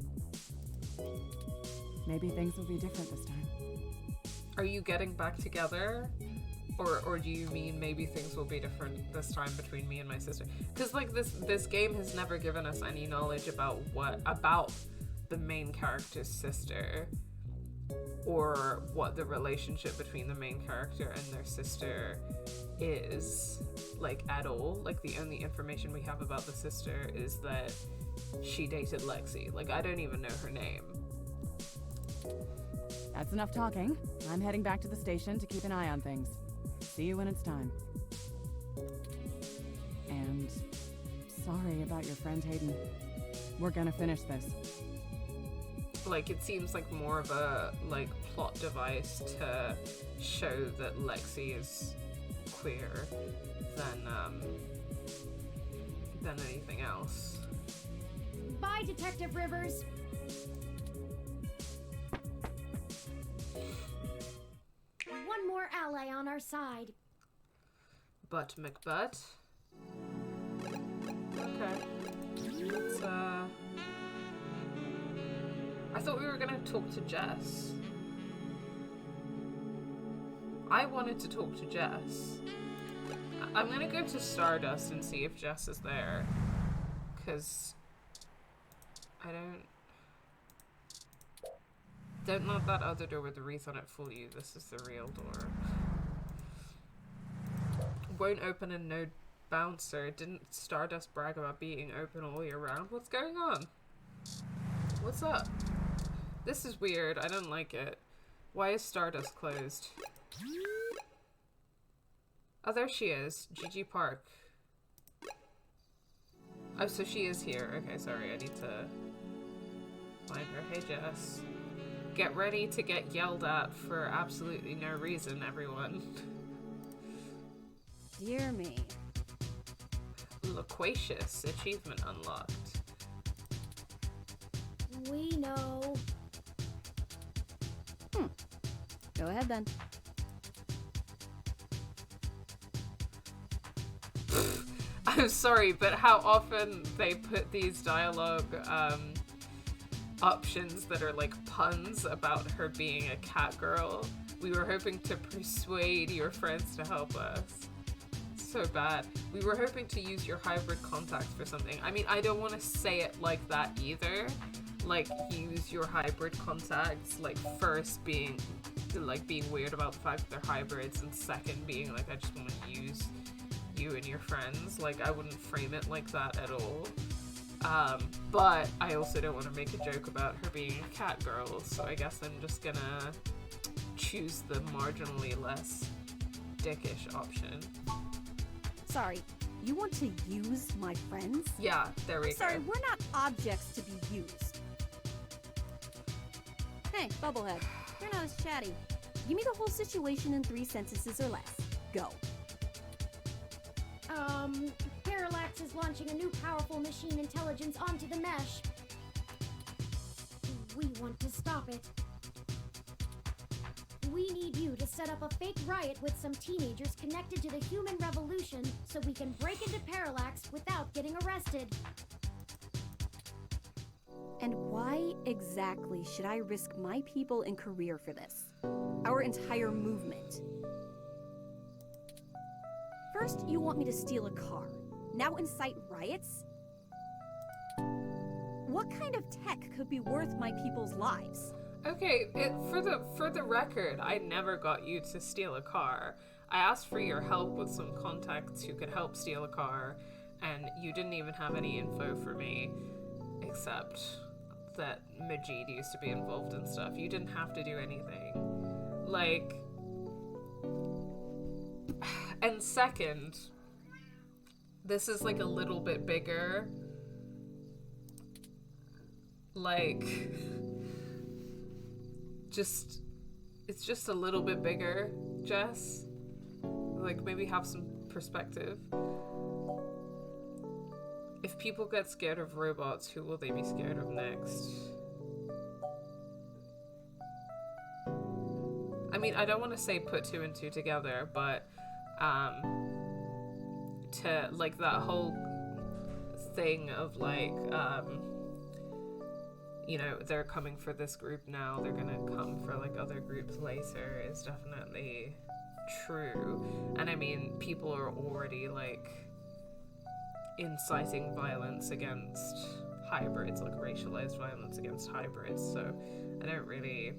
J: Maybe things will be different this time.
A: Are you getting back together? Or do you mean maybe things will be different this time between me and my sister? Because like this game has never given us any knowledge about the main character's sister. or what the relationship between the main character and their sister is, like, at all. Like, the only information we have about the sister is that she dated Lexi. Like, I don't even know her name.
J: That's enough talking. I'm heading back to the station to keep an eye on things. See you when it's time. And sorry about your friend Hayden. We're gonna finish this.
A: Like, it seems like more of a, like, plot device to show that Lexi is queer than anything else.
B: Bye, Detective Rivers. One more ally on our side.
A: But McButt? Okay. Let's, I thought we were gonna talk to Jess. I wanted to talk to Jess. I'm gonna go to Stardust and see if Jess is there. Because I don't let that other door with the wreath on it fool you. This is the real door. Won't open and no bouncer. Didn't Stardust brag about being open all year round? What's going on? What's up? This is weird. I don't like it. Why is Stardust closed? Oh, there she is. Gigi Park. Oh, so she is here. Okay, sorry. I need to find her. Hey, Jess. Get ready to get yelled at for absolutely no reason, everyone.
K: Dear me.
A: Loquacious. Achievement unlocked.
B: We know.
K: Go ahead then.
A: I'm sorry, but how often they put these dialogue options that are like puns about her being a cat girl. We were hoping to persuade your friends to help us. So bad. We were hoping to use your hybrid contacts for something. I mean, I don't want to say it like that either. Like, use your hybrid contacts, like, first being weird about the fact that they're hybrids, and second being like, I just want to use you and your friends. Like, I wouldn't frame it like that at all. But I also don't want to make a joke about her being a cat girl, so I guess I'm just gonna choose the marginally less dickish option.
K: Sorry, you want to use my friends?
A: Yeah, there we go.
K: Sorry, we're not objects to be used. Hey, Bubblehead, you're not as chatty. Give me the whole situation in 3 sentences or less. Go.
B: Parallax is launching a new powerful machine intelligence onto the mesh. We want to stop it. We need you to set up a fake riot with some teenagers connected to the human revolution so we can break into Parallax without getting arrested.
K: And why exactly should I risk my people and career for this? Our entire movement. First, you want me to steal a car. Now incite riots? What kind of tech could be worth my people's lives?
A: Okay, for the record, I never got you to steal a car. I asked for your help with some contacts who could help steal a car, and you didn't even have any info for me, except that Majid used to be involved in stuff. You didn't have to do anything. Like, and second, this is like a little bit bigger. Like, it's just a little bit bigger, Jess. Like, maybe have some perspective. If people get scared of robots, who will they be scared of next? I mean, I don't want to say put 2 and 2 together, but to, like, that whole thing of, like, you know, they're coming for this group now, they're gonna come for, like, other groups later is definitely true. And I mean, people are already, like, inciting violence against hybrids, like racialized violence against hybrids, so I don't really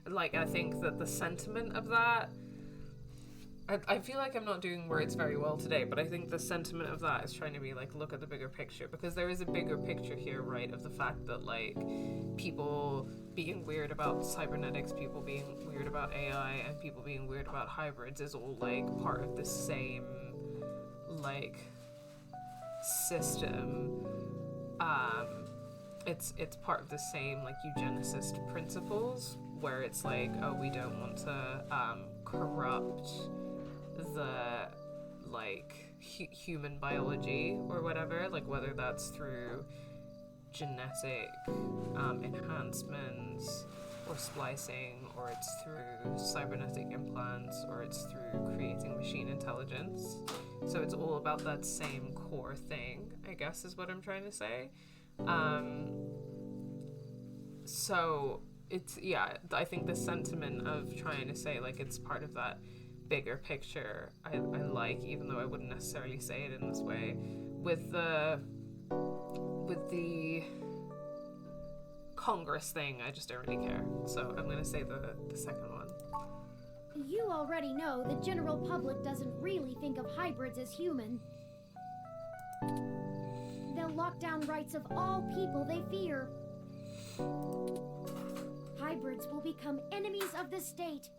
A: like, I think that the sentiment of that, I feel like I'm not doing words very well today, but I think the sentiment of that is trying to be like, look at the bigger picture, because there is a bigger picture here, right, of the fact that, like, people being weird about cybernetics, people being weird about AI, and people being weird about hybrids is all, like, part of the same, like, system. It's part of the same, like, eugenicist principles, where it's like, oh, we don't want to corrupt the, like, human biology or whatever, like, whether that's through genetic enhancements or splicing, or it's through cybernetic implants, or it's through creating machine intelligence. So it's all about that same core thing, I guess, is what I'm trying to say. So it's, yeah, I think the sentiment of trying to say, like, it's part of that bigger picture, I like, even though I wouldn't necessarily say it in this way. With the Congress thing, I just don't really care. So I'm gonna say the second one.
B: You already know the general public doesn't really think of hybrids as human. They'll lock down rights of all people they fear. Hybrids will become enemies of the state.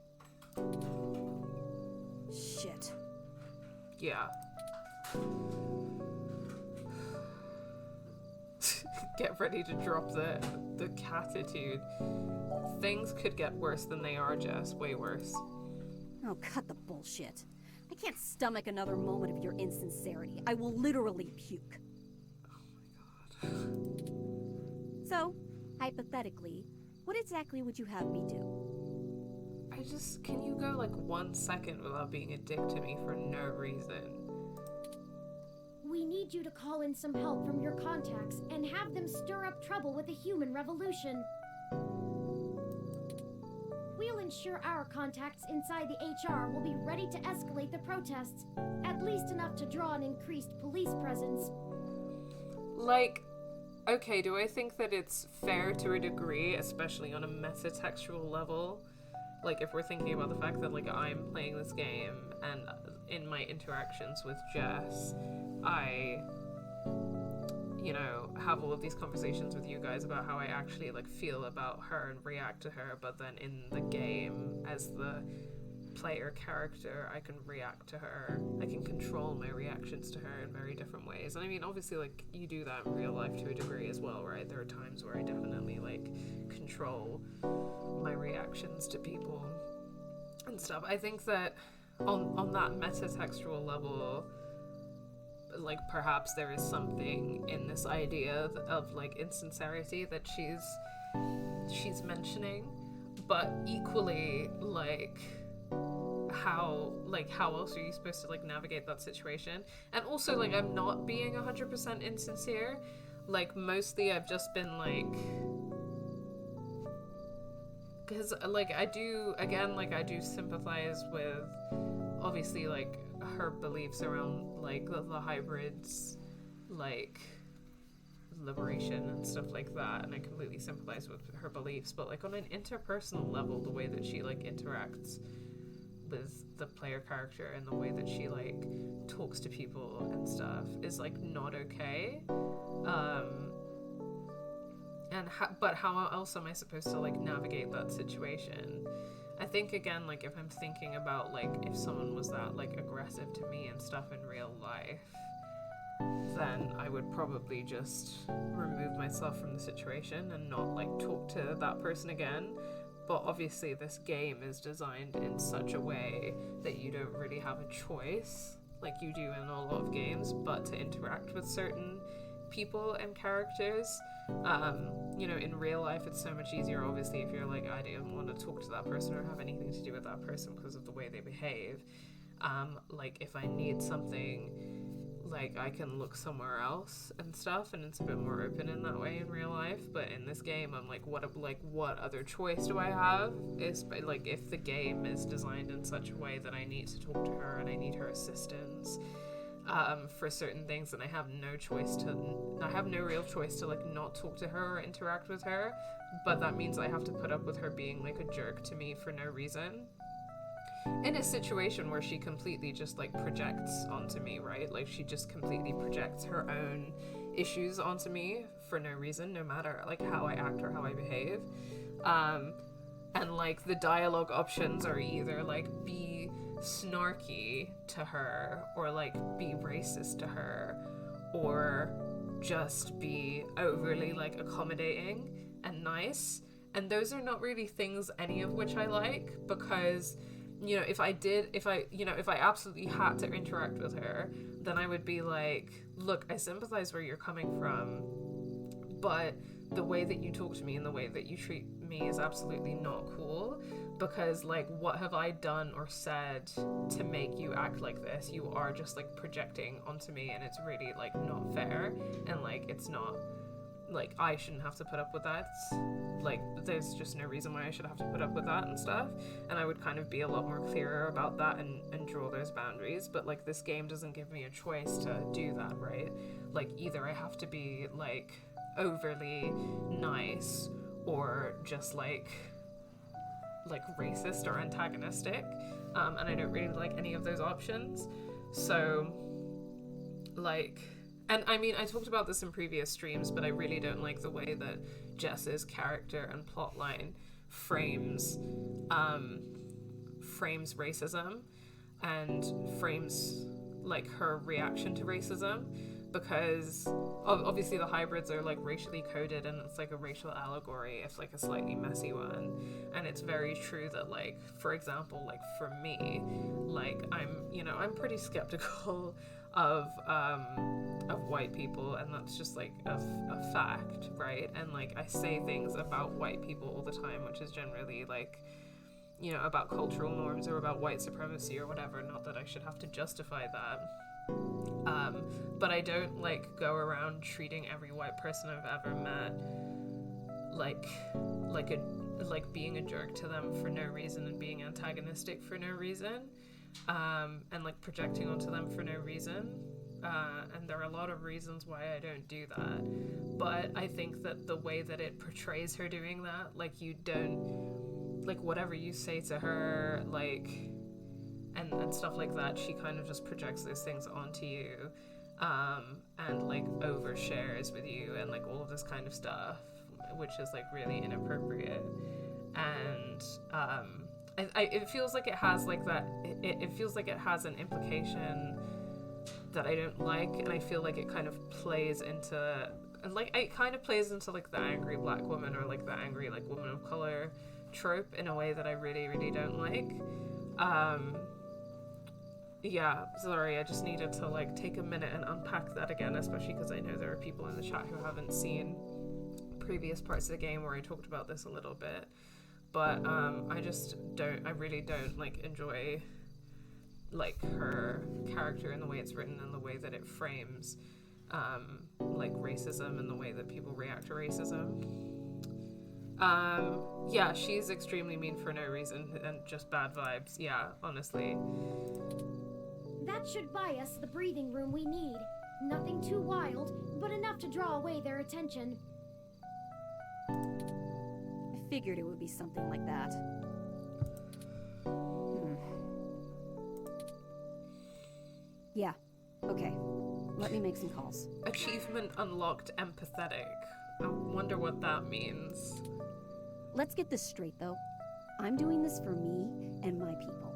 K: Shit.
A: Yeah. Get ready to drop the catitude. Things could get worse than they are, Jess. Way worse.
K: Oh, cut the bullshit. I can't stomach another moment of your insincerity. I will literally puke.
A: Oh my god.
K: So, hypothetically, what exactly would you have me do?
A: Can you go like 1 second without being a dick to me for no reason?
B: We need you to call in some help from your contacts and have them stir up trouble with the human revolution. We'll ensure our contacts inside the HR will be ready to escalate the protests, at least enough to draw an increased police presence.
A: Like, okay, do I think that it's fair to a degree, especially on a metatextual level? Like, if we're thinking about the fact that, like, I'm playing this game, and in my interactions with Jess, I, you know, have all of these conversations with you guys about how I actually, like, feel about her and react to her, but then in the game, as the player character, I can react to her. I can control my reactions to her in very different ways. And I mean, obviously, like, you do that in real life to a degree as well, right? There are times where I definitely, like, control my reactions to people and stuff. I think that on that metatextual level, like, perhaps there is something in this idea of, like, insincerity that she's mentioning, but equally, like, how else are you supposed to, like, navigate that situation? And also, like, I'm not being 100% insincere. Like, mostly I've just been, like, because, like, I do sympathize with, obviously, like, her beliefs around, like, the hybrids, like, liberation and stuff like that, and I completely sympathize with her beliefs, but, like, on an interpersonal level, the way that she, like, interacts with the player character and the way that she, like, talks to people and stuff is, like, not okay. But how else am I supposed to, like, navigate that situation? I think, again, like, if I'm thinking about, like, if someone was that, like, aggressive to me and stuff in real life, then I would probably just remove myself from the situation and not, like, talk to that person again. But obviously this game is designed in such a way that you don't really have a choice, like you do in a lot of games, but to interact with certain people and characters. You know, in real life it's so much easier, obviously, if you're like, I don't want to talk to that person or have anything to do with that person because of the way they behave. Like, if I need something, like, I can look somewhere else and stuff, and it's a bit more open in that way in real life. But in this game, I'm like, what other choice do I have? Is, like, if the game is designed in such a way that I need to talk to her and I need her assistance, for certain things, and I have no real choice to like not talk to her or interact with her, but that means I have to put up with her being like a jerk to me for no reason. In a situation where she completely just like projects onto me, right? Like she just completely projects her own issues onto me for no reason, no matter like how I act or how I behave. And like the dialogue options are either like be snarky to her, or like be racist to her, or just be overly like accommodating and nice. And those are not really things, any of which I like, because you know, if I absolutely had to interact with her, then I would be like, look, I sympathize where you're coming from, but the way that you talk to me and the way that you treat me is absolutely not cool, because like, what have I done or said to make you act like this? You are just like projecting onto me, and it's really like not fair, and like it's not, like I shouldn't have to put up with that. Like there's just no reason why I should have to put up with that and stuff, and I would kind of be a lot more clearer about that and draw those boundaries. But like this game doesn't give me a choice to do that, right? Like either I have to be like overly nice or just like racist or antagonistic, and I don't really like any of those options. So like, and I mean, I talked about this in previous streams, but I really don't like the way that Jess's character and plotline frames racism and frames like her reaction to racism, because obviously the hybrids are like racially coded, and it's like a racial allegory, if like a slightly messy one. And it's very true that like, for example, like for me, like I'm pretty skeptical of white people, and that's just like a fact, right? And like I say things about white people all the time, which is generally like, you know, about cultural norms or about white supremacy or whatever. Not that I should have to justify that, but I don't like go around treating every white person I've ever met like being a jerk to them for no reason, and being antagonistic for no reason, and like projecting onto them for no reason. And there are a lot of reasons why I don't do that, but I think that the way that it portrays her doing that, like you don't, like whatever you say to her, like and stuff like that, she kind of just projects those things onto you, and like overshares with you and like all of this kind of stuff, which is like really inappropriate. And it feels like it has like that, it feels like it has an implication that I don't like, and I feel like it kind of plays into like the angry black woman, or like the angry like woman of color trope, in a way that I really, really don't like. Yeah, sorry, I just needed to like take a minute and unpack that again, especially because I know there are people in the chat who haven't seen previous parts of the game where I talked about this a little bit. But I really don't like enjoy like her character and the way it's written and the way that it frames like racism and the way that people react to racism. Yeah, she's extremely mean for no reason and just bad vibes. Yeah, honestly.
B: That should buy us the breathing room we need. Nothing too wild, but enough to draw away their attention.
K: I figured it would be something like that. Yeah, okay. Let me make some calls.
A: Achievement unlocked empathetic. I wonder what that means.
K: Let's get this straight, though. I'm doing this for me and my people.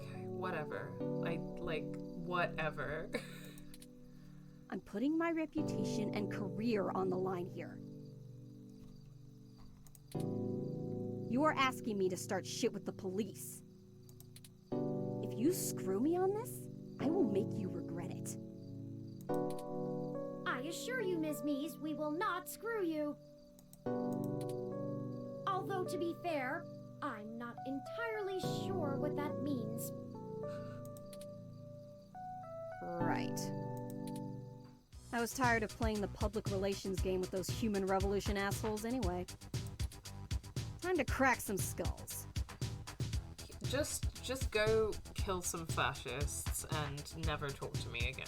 A: Okay, whatever. Whatever.
K: I'm putting my reputation and career on the line here. You are asking me to start shit with the police. If you screw me on this, I will make you regret it.
B: I assure you, Ms. Mees, we will not screw you. Although, to be fair, I'm not entirely sure what that means.
K: Right. I was tired of playing the public relations game with those human revolution assholes anyway. Time to crack some skulls.
A: Just go kill some fascists and never talk to me again.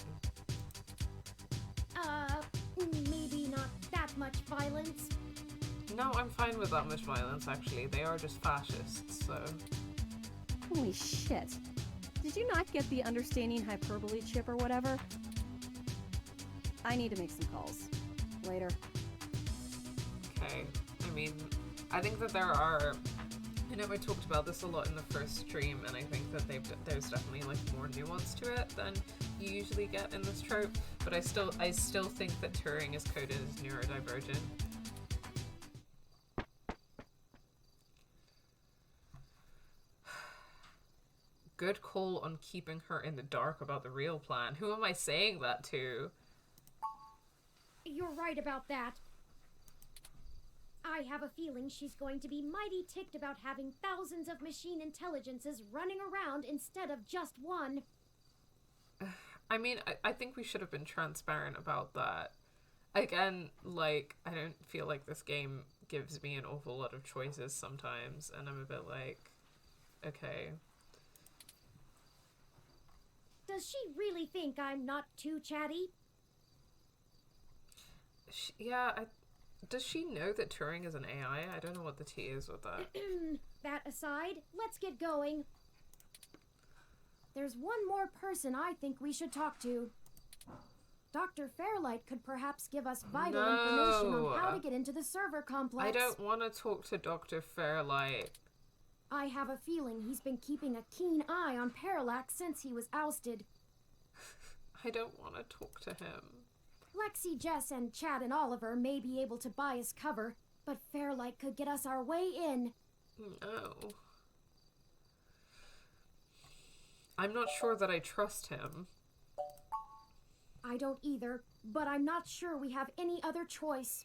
B: Maybe not that much violence.
A: No, I'm fine with that much violence, actually. They are just fascists, so...
K: Holy shit. Did you not get the understanding hyperbole chip or whatever? I need to make some calls. Later.
A: Okay. I mean, I think that there are... I know I talked about this a lot in the first stream, and I think that there's definitely like more nuance to it than you usually get in this trope, but I still think that Turing is coded as neurodivergent. Good call on keeping her in the dark about the real plan. Who am I saying that to?
B: You're right about that. I have a feeling she's going to be mighty ticked about having thousands of machine intelligences running around instead of just one.
A: I mean, I think we should have been transparent about that. Again, like, I don't feel like this game gives me an awful lot of choices sometimes, and I'm a bit like, okay.
B: Does she really think I'm not too chatty?
A: Does she know that Turing is an AI? I don't know what the T is with that.
B: That aside, let's get going. There's one more person I think we should talk to. Dr. Fairlight could perhaps give us vital information on how to get into the server complex.
A: I don't want to talk to Dr. Fairlight.
B: I have a feeling he's been keeping a keen eye on Parallax since he was ousted.
A: I don't want to talk to him.
B: Lexi, Jess, and Chad and Oliver may be able to buy us cover, but Fairlight could get us our way in.
A: No. I'm not sure that I trust him.
B: I don't either, but I'm not sure we have any other choice.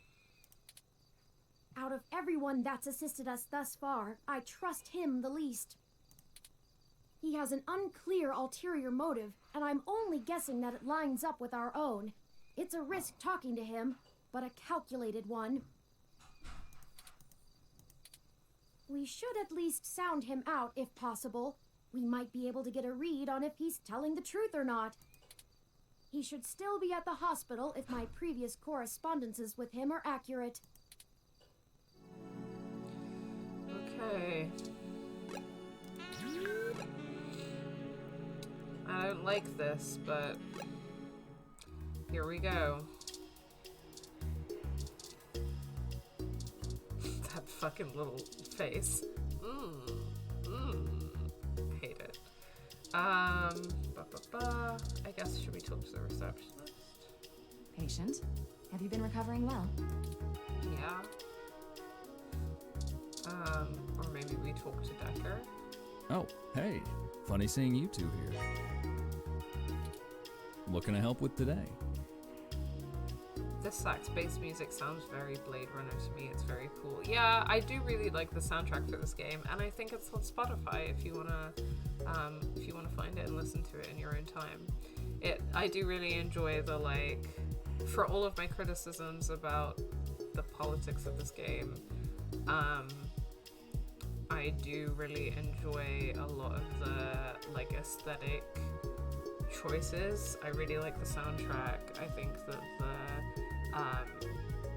B: Out of everyone that's assisted us thus far, I trust him the least. He has an unclear ulterior motive, and I'm only guessing that it lines up with our own. It's a risk talking to him, but a calculated one. We should at least sound him out if possible. We might be able to get a read on if he's telling the truth or not. He should still be at the hospital if my previous correspondences with him are accurate.
A: Okay. I don't like this, but here we go. That fucking little face. Hate it. I guess should we talk to the receptionist?
J: Patient, have you been recovering well?
A: Yeah. Or maybe we talk to Decker.
L: Oh, hey. Funny seeing you two here. What can I help with today?
A: This sax-based music sounds very Blade Runner to me. It's very cool. Yeah, I do really like the soundtrack for this game, and I think it's on Spotify if you wanna find it and listen to it in your own time. I do really enjoy the, like, for all of my criticisms about the politics of this game, I do really enjoy a lot of the, like, aesthetic choices. I really like the soundtrack. I think that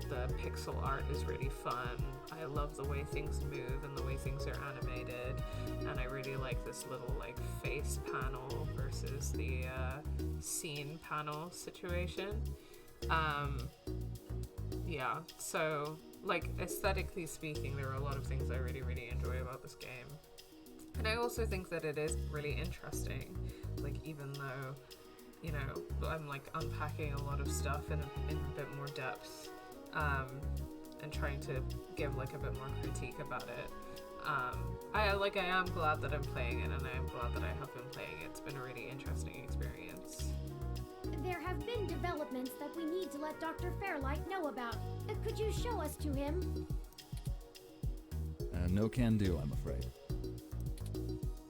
A: the pixel art is really fun. I love the way things move and the way things are animated, and I really like this little, like, face panel versus the scene panel situation. Yeah, so, like, aesthetically speaking, there are a lot of things I really, really enjoy about this game. And I also think that it is really interesting, like, even though, you know, I'm, like, unpacking a lot of stuff in a bit more depth, and trying to give, like, a bit more critique about it. I am glad that I'm playing it, and I am glad that I have been playing it. It's been a really interesting experience.
B: There have been developments that we need to let Dr. Fairlight know about. Could you show us to him?
L: No can do, I'm afraid.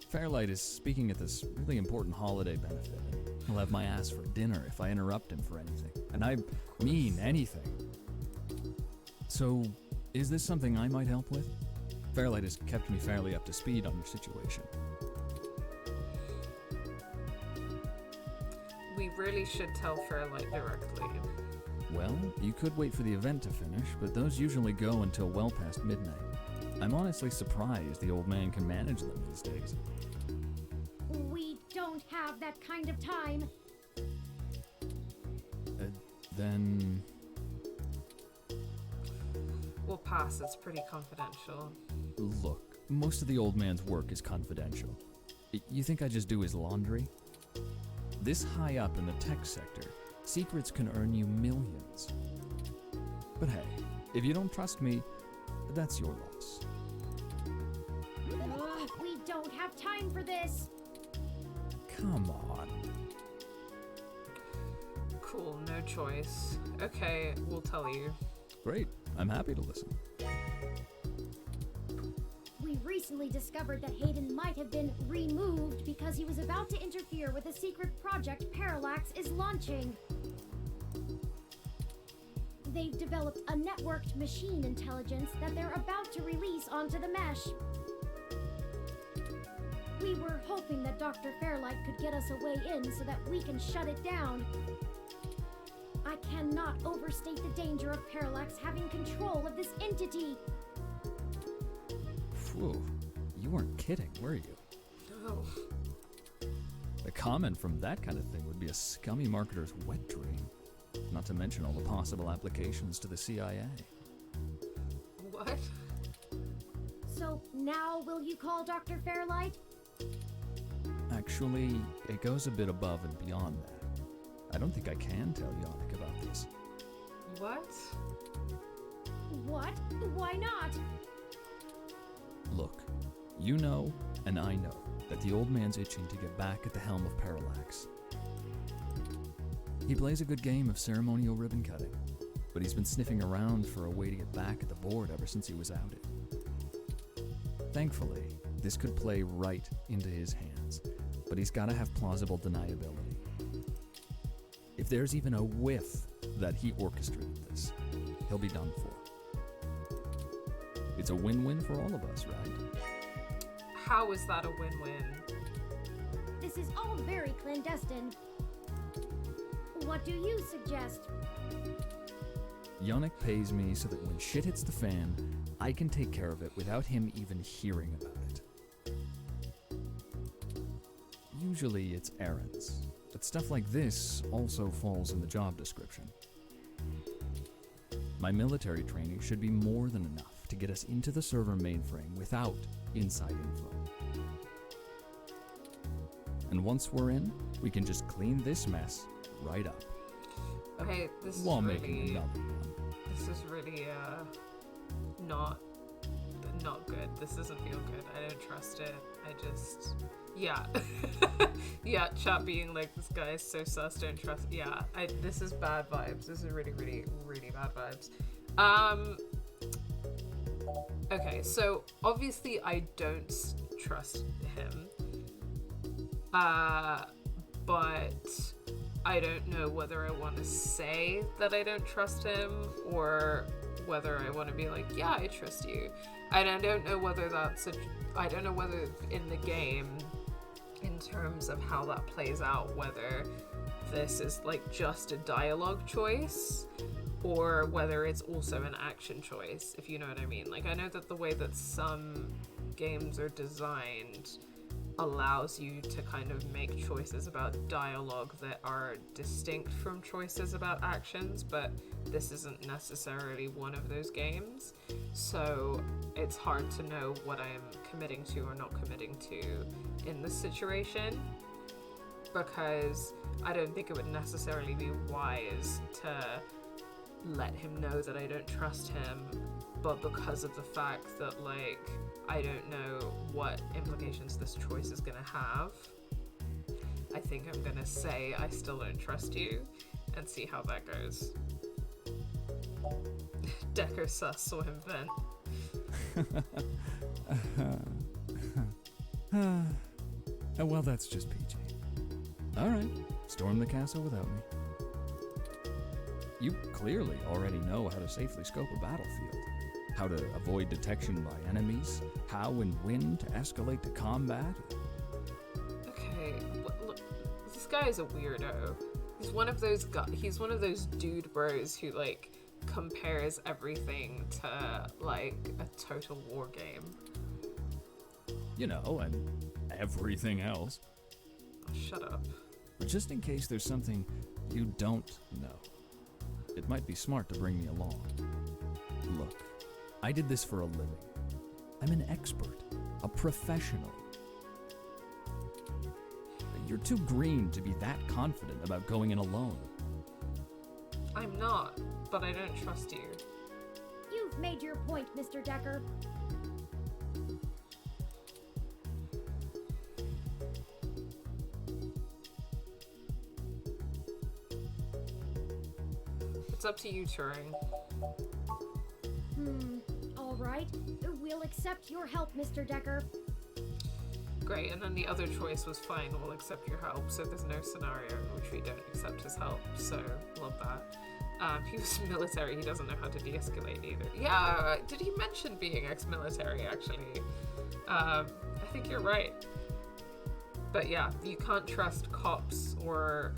L: Fairlight is speaking at this really important holiday benefit. He'll have my ass for dinner if I interrupt him for anything. And I mean anything. So, is this something I might help with? Fairlight has kept me fairly up to speed on your situation.
A: we really should tell Fairlight directly.
L: Well, you could wait for the event to finish, but those usually go until well past midnight. I'm honestly surprised the old man can manage them these days.
B: We don't have that kind of time.
L: Then...
A: We'll pass, it's pretty confidential.
L: Look, most of the old man's work is confidential. You think I just do his laundry? This high up in the tech sector, secrets can earn you millions. But hey, if you don't trust me, that's your loss.
B: We don't have time for this.
L: Come on.
A: Cool, no choice. Okay, we'll tell you.
L: Great, I'm happy to listen.
B: We recently discovered that Hayden might have been removed because he was about to interfere with a secret project Parallax is launching. They've developed a networked machine intelligence that they're about to release onto the mesh. We were hoping that Dr. Fairlight could get us a way in so that we can shut it down. I cannot overstate the danger of Parallax having control of this entity.
L: Phew, you weren't kidding, were you?
A: No.
L: A comment from that kind of thing would be a scummy marketer's wet dream. Not to mention all the possible applications to the CIA.
A: What?
B: So now will you call Dr. Fairlight?
L: Actually, it goes a bit above and beyond that. I don't think I can tell Yannick about this.
A: What?
B: What? Why not?
L: Look, you know, and I know, that the old man's itching to get back at the helm of Parallax. He plays a good game of ceremonial ribbon cutting, but he's been sniffing around for a way to get back at the board ever since he was outed. Thankfully, this could play right into his hands, but he's gotta have plausible deniability. If there's even a whiff that he orchestrated this, he'll be done for. It's a win-win for all of us, right?
A: How is that a win-win?
B: This is all very clandestine. What do you suggest?
L: Yannick pays me so that when shit hits the fan, I can take care of it without him even hearing about it. Usually it's errands, but stuff like this also falls in the job description. My military training should be more than enough to get us into the server mainframe without inside info. And once we're in, we can just clean this mess right up.
A: Okay, this
L: While
A: is
L: making
A: really...
L: another one.
A: This is really, not good. This doesn't feel good. I don't trust it. I just... Yeah. Yeah, chat being like, this guy is so sus, don't trust... Yeah, this is bad vibes. This is really, really, really bad vibes. Okay, so obviously I don't trust him. But I don't know whether I want to say that I don't trust him or whether I want to be like, yeah, I trust you. And I don't know whether I don't know whether in the game, in terms of how that plays out, whether this is like just a dialogue choice or whether it's also an action choice, if you know what I mean. Like, I know that the way that some games are designed allows you to kind of make choices about dialogue that are distinct from choices about actions, but this isn't necessarily one of those games, so it's hard to know what I'm committing to or not committing to in this situation, because I don't think it would necessarily be wise to let him know that I don't trust him, but because of the fact that, like, I don't know what implications this choice is gonna have, I think I'm gonna say I still don't trust you and see how that goes. Decker sus saw him vent.
L: Well, that's just PG. Alright, storm the castle without me. You clearly already know how to safely scope a battlefield, how to avoid detection by enemies, how and when to escalate to combat.
A: Okay, look, this guy is a weirdo. He's one of those dude bros who like compares everything to like a Total War game.
L: You know, and everything else.
A: Shut up.
L: But just in case there's something you don't know, it might be smart to bring me along. Look, I did this for a living. I'm an expert, a professional. You're too green to be that confident about going in alone.
A: I'm not, but I don't trust you.
B: You've made your point, Mr. Decker.
A: It's up to you, Turing.
B: All right. We'll accept your help, Mr. Decker.
A: Great, and then the other choice was fine, we'll accept your help, so there's no scenario in which we don't accept his help, so love that. He was military, he doesn't know how to de-escalate either. Yeah, did he mention being ex-military, actually? I think you're right. But yeah, you can't trust cops or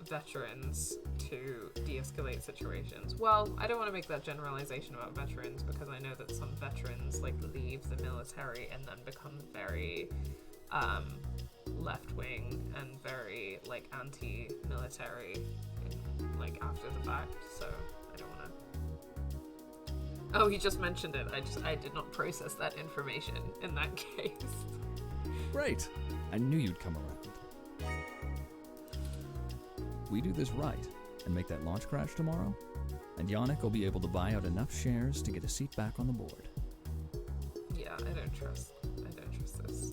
A: veterans to de-escalate situations. Well, I don't want to make that generalization about veterans because I know that some veterans like leave the military and then become very left-wing and very like anti-military like after the fact, so I don't want to. Oh, he just mentioned it. I did not process that information in that case.
L: Right. I knew you'd come around. We do this right and make that launch crash tomorrow, and Yannick will be able to buy out enough shares to get a seat back on the board.
A: Yeah, I don't trust this.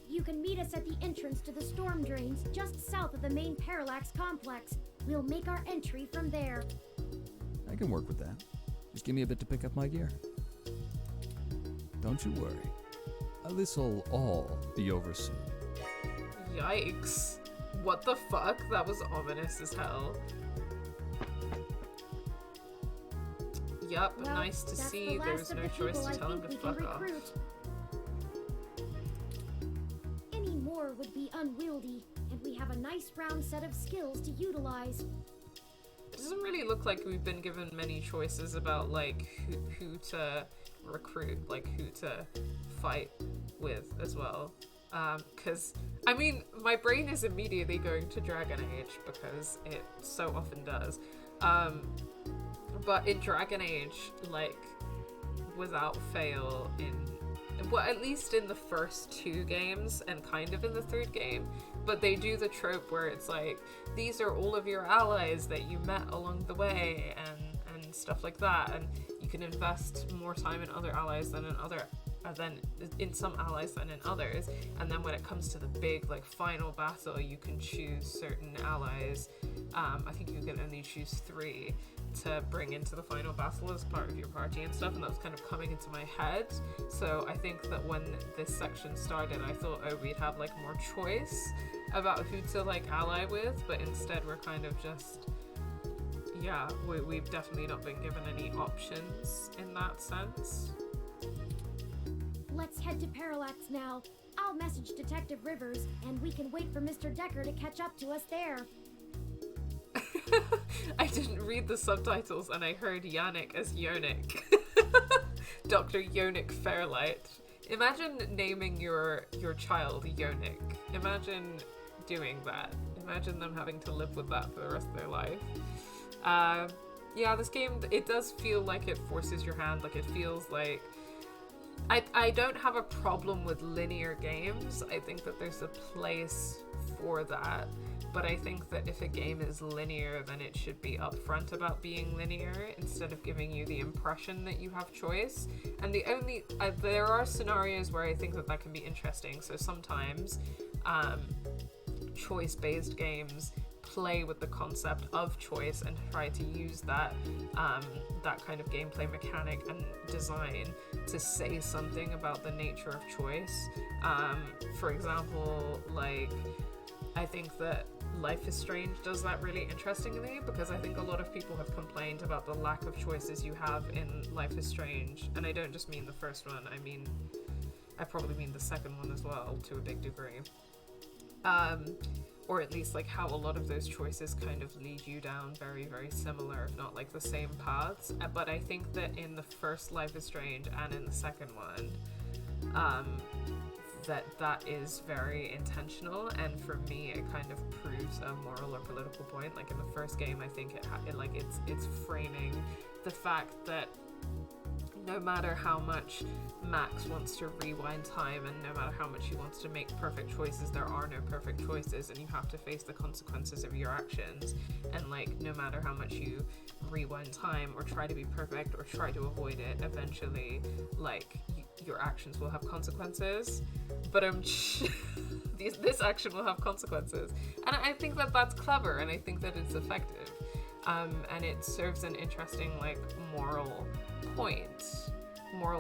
B: You can meet us at the entrance to the storm drains just south of the main Parallax complex. We'll make our entry from there.
L: I can work with that. Just give me a bit to pick up my gear. Don't you worry. This'll all be over soon.
A: Yikes. What the fuck? That was ominous as hell. Yup,
B: Well,
A: nice to
B: that's
A: see
B: the
A: there
B: last
A: was
B: of
A: no
B: the
A: choice
B: people
A: to
B: I
A: tell him
B: think
A: to
B: we can
A: fuck off.
B: recruit. Any more would be unwieldy, and we have a nice round set of skills to utilize.
A: It doesn't really look like we've been given many choices about like who to recruit, like who to fight with as well. Because, I mean, my brain is immediately going to Dragon Age because it so often does. But in Dragon Age, like, without fail well, at least in the first 2 games and kind of in the 3rd game, but they do the trope where it's like, these are all of your allies that you met along the way and stuff like that, and you can invest more time in other allies than in some allies than in others, and then when it comes to the big like final battle, you can choose certain allies. I think you can only choose 3 to bring into the final battle as part of your party and stuff, and that was kind of coming into my head. So I think that when this section started, I thought, oh, we'd have like more choice about who to like ally with, but instead we're kind of just, yeah, we've definitely not been given any options in that sense.
B: Let's head to Parallax now. I'll message Detective Rivers, and we can wait for Mr. Decker to catch up to us there.
A: I didn't read the subtitles and I heard Yannick as Yonik. Dr. Yonik Fairlight. Imagine naming your child Yonik. Imagine doing that. Imagine them having to live with that for the rest of their life. Yeah, this game, it does feel like it forces your hand. Like, it feels like... I don't have a problem with linear games. I think that there's a place for that. But I think that if a game is linear, then it should be upfront about being linear instead of giving you the impression that you have choice. And there are scenarios where I think that can be interesting. So sometimes choice-based games play with the concept of choice and try to use that that kind of gameplay mechanic and design to say something about the nature of choice. For example, like, I think that Life is Strange does that really interestingly, because I think a lot of people have complained about the lack of choices you have in Life is Strange, and I don't just mean the first one, I probably mean the second one as well, to a big degree. or at least like how a lot of those choices kind of lead you down very, very similar, if not like the same paths. But I think that in the first Life is Strange and in the second one, that is very intentional, and for me it kind of proves a moral or political point. Like in the first game, I think it's framing the fact that no matter how much Max wants to rewind time and no matter how much he wants to make perfect choices, there are no perfect choices, and you have to face the consequences of your actions. And like no matter how much you rewind time or try to be perfect or try to avoid it, eventually like your actions will have consequences. But this action will have consequences, and I think that that's clever, and I think that it's effective, and it serves an interesting like moral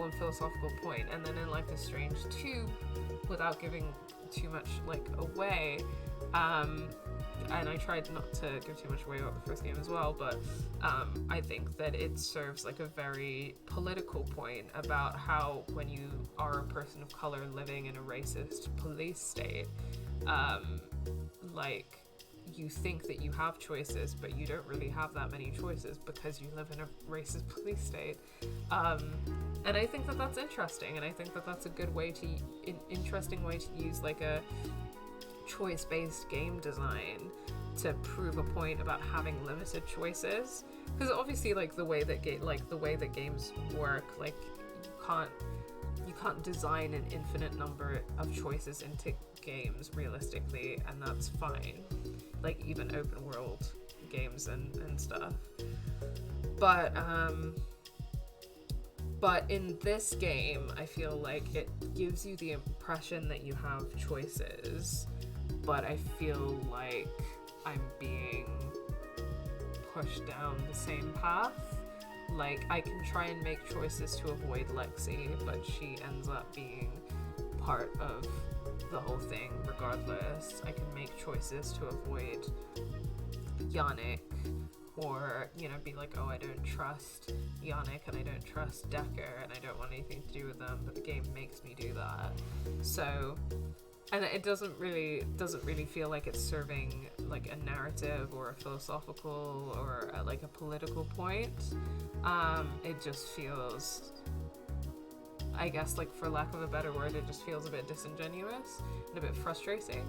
A: and philosophical point. And then in Life is Strange 2, without giving too much like away, and I tried not to give too much away about the first game as well, but I think that it serves like a very political point about how when you are a person of color living in a racist police state, like you think that you have choices, but you don't really have that many choices because you live in a racist police state. And I think that that's interesting, and I think that that's a good way to, interesting way to use like a choice-based game design to prove a point about having limited choices. Because obviously, like the way that games work, like you can't design an infinite number of choices into games realistically, and that's fine. Like even open world games and stuff. But in this game, I feel like it gives you the impression that you have choices, but I feel like I'm being pushed down the same path. Like I can try and make choices to avoid Lexi, but she ends up being part of the whole thing regardless. I can make choices to avoid Yannick, or, you know, be like, oh, I don't trust Yannick and I don't trust Decker and I don't want anything to do with them, but the game makes me do that. So, and it doesn't really feel like it's serving like a narrative or a philosophical or like a political point. It just feels, I guess, like for lack of a better word, it just feels a bit disingenuous and a bit frustrating.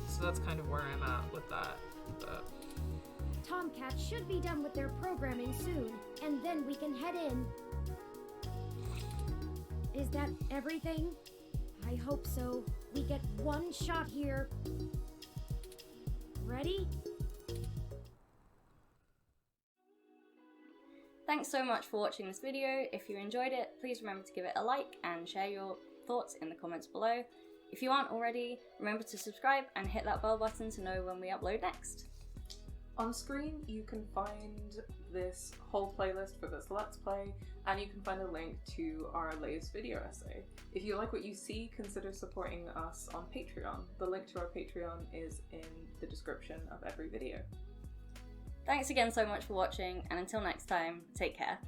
A: So that's kind of where I'm at with that. But
B: Tomcat should be done with their programming soon, and then we can head in. Is that everything? I hope so. We get one shot here. Ready?
M: Thanks so much for watching this video. If you enjoyed it, please remember to give it a like and share your thoughts in the comments below. If you aren't already, remember to subscribe and hit that bell button to know when we upload next.
A: on screen you can find this whole playlist for this Let's Play, and you can find a link to our latest video essay. If you like what you see, consider supporting us on Patreon. The link to our Patreon is in the description of every video.
M: Thanks again so much for watching, and until next time, take care.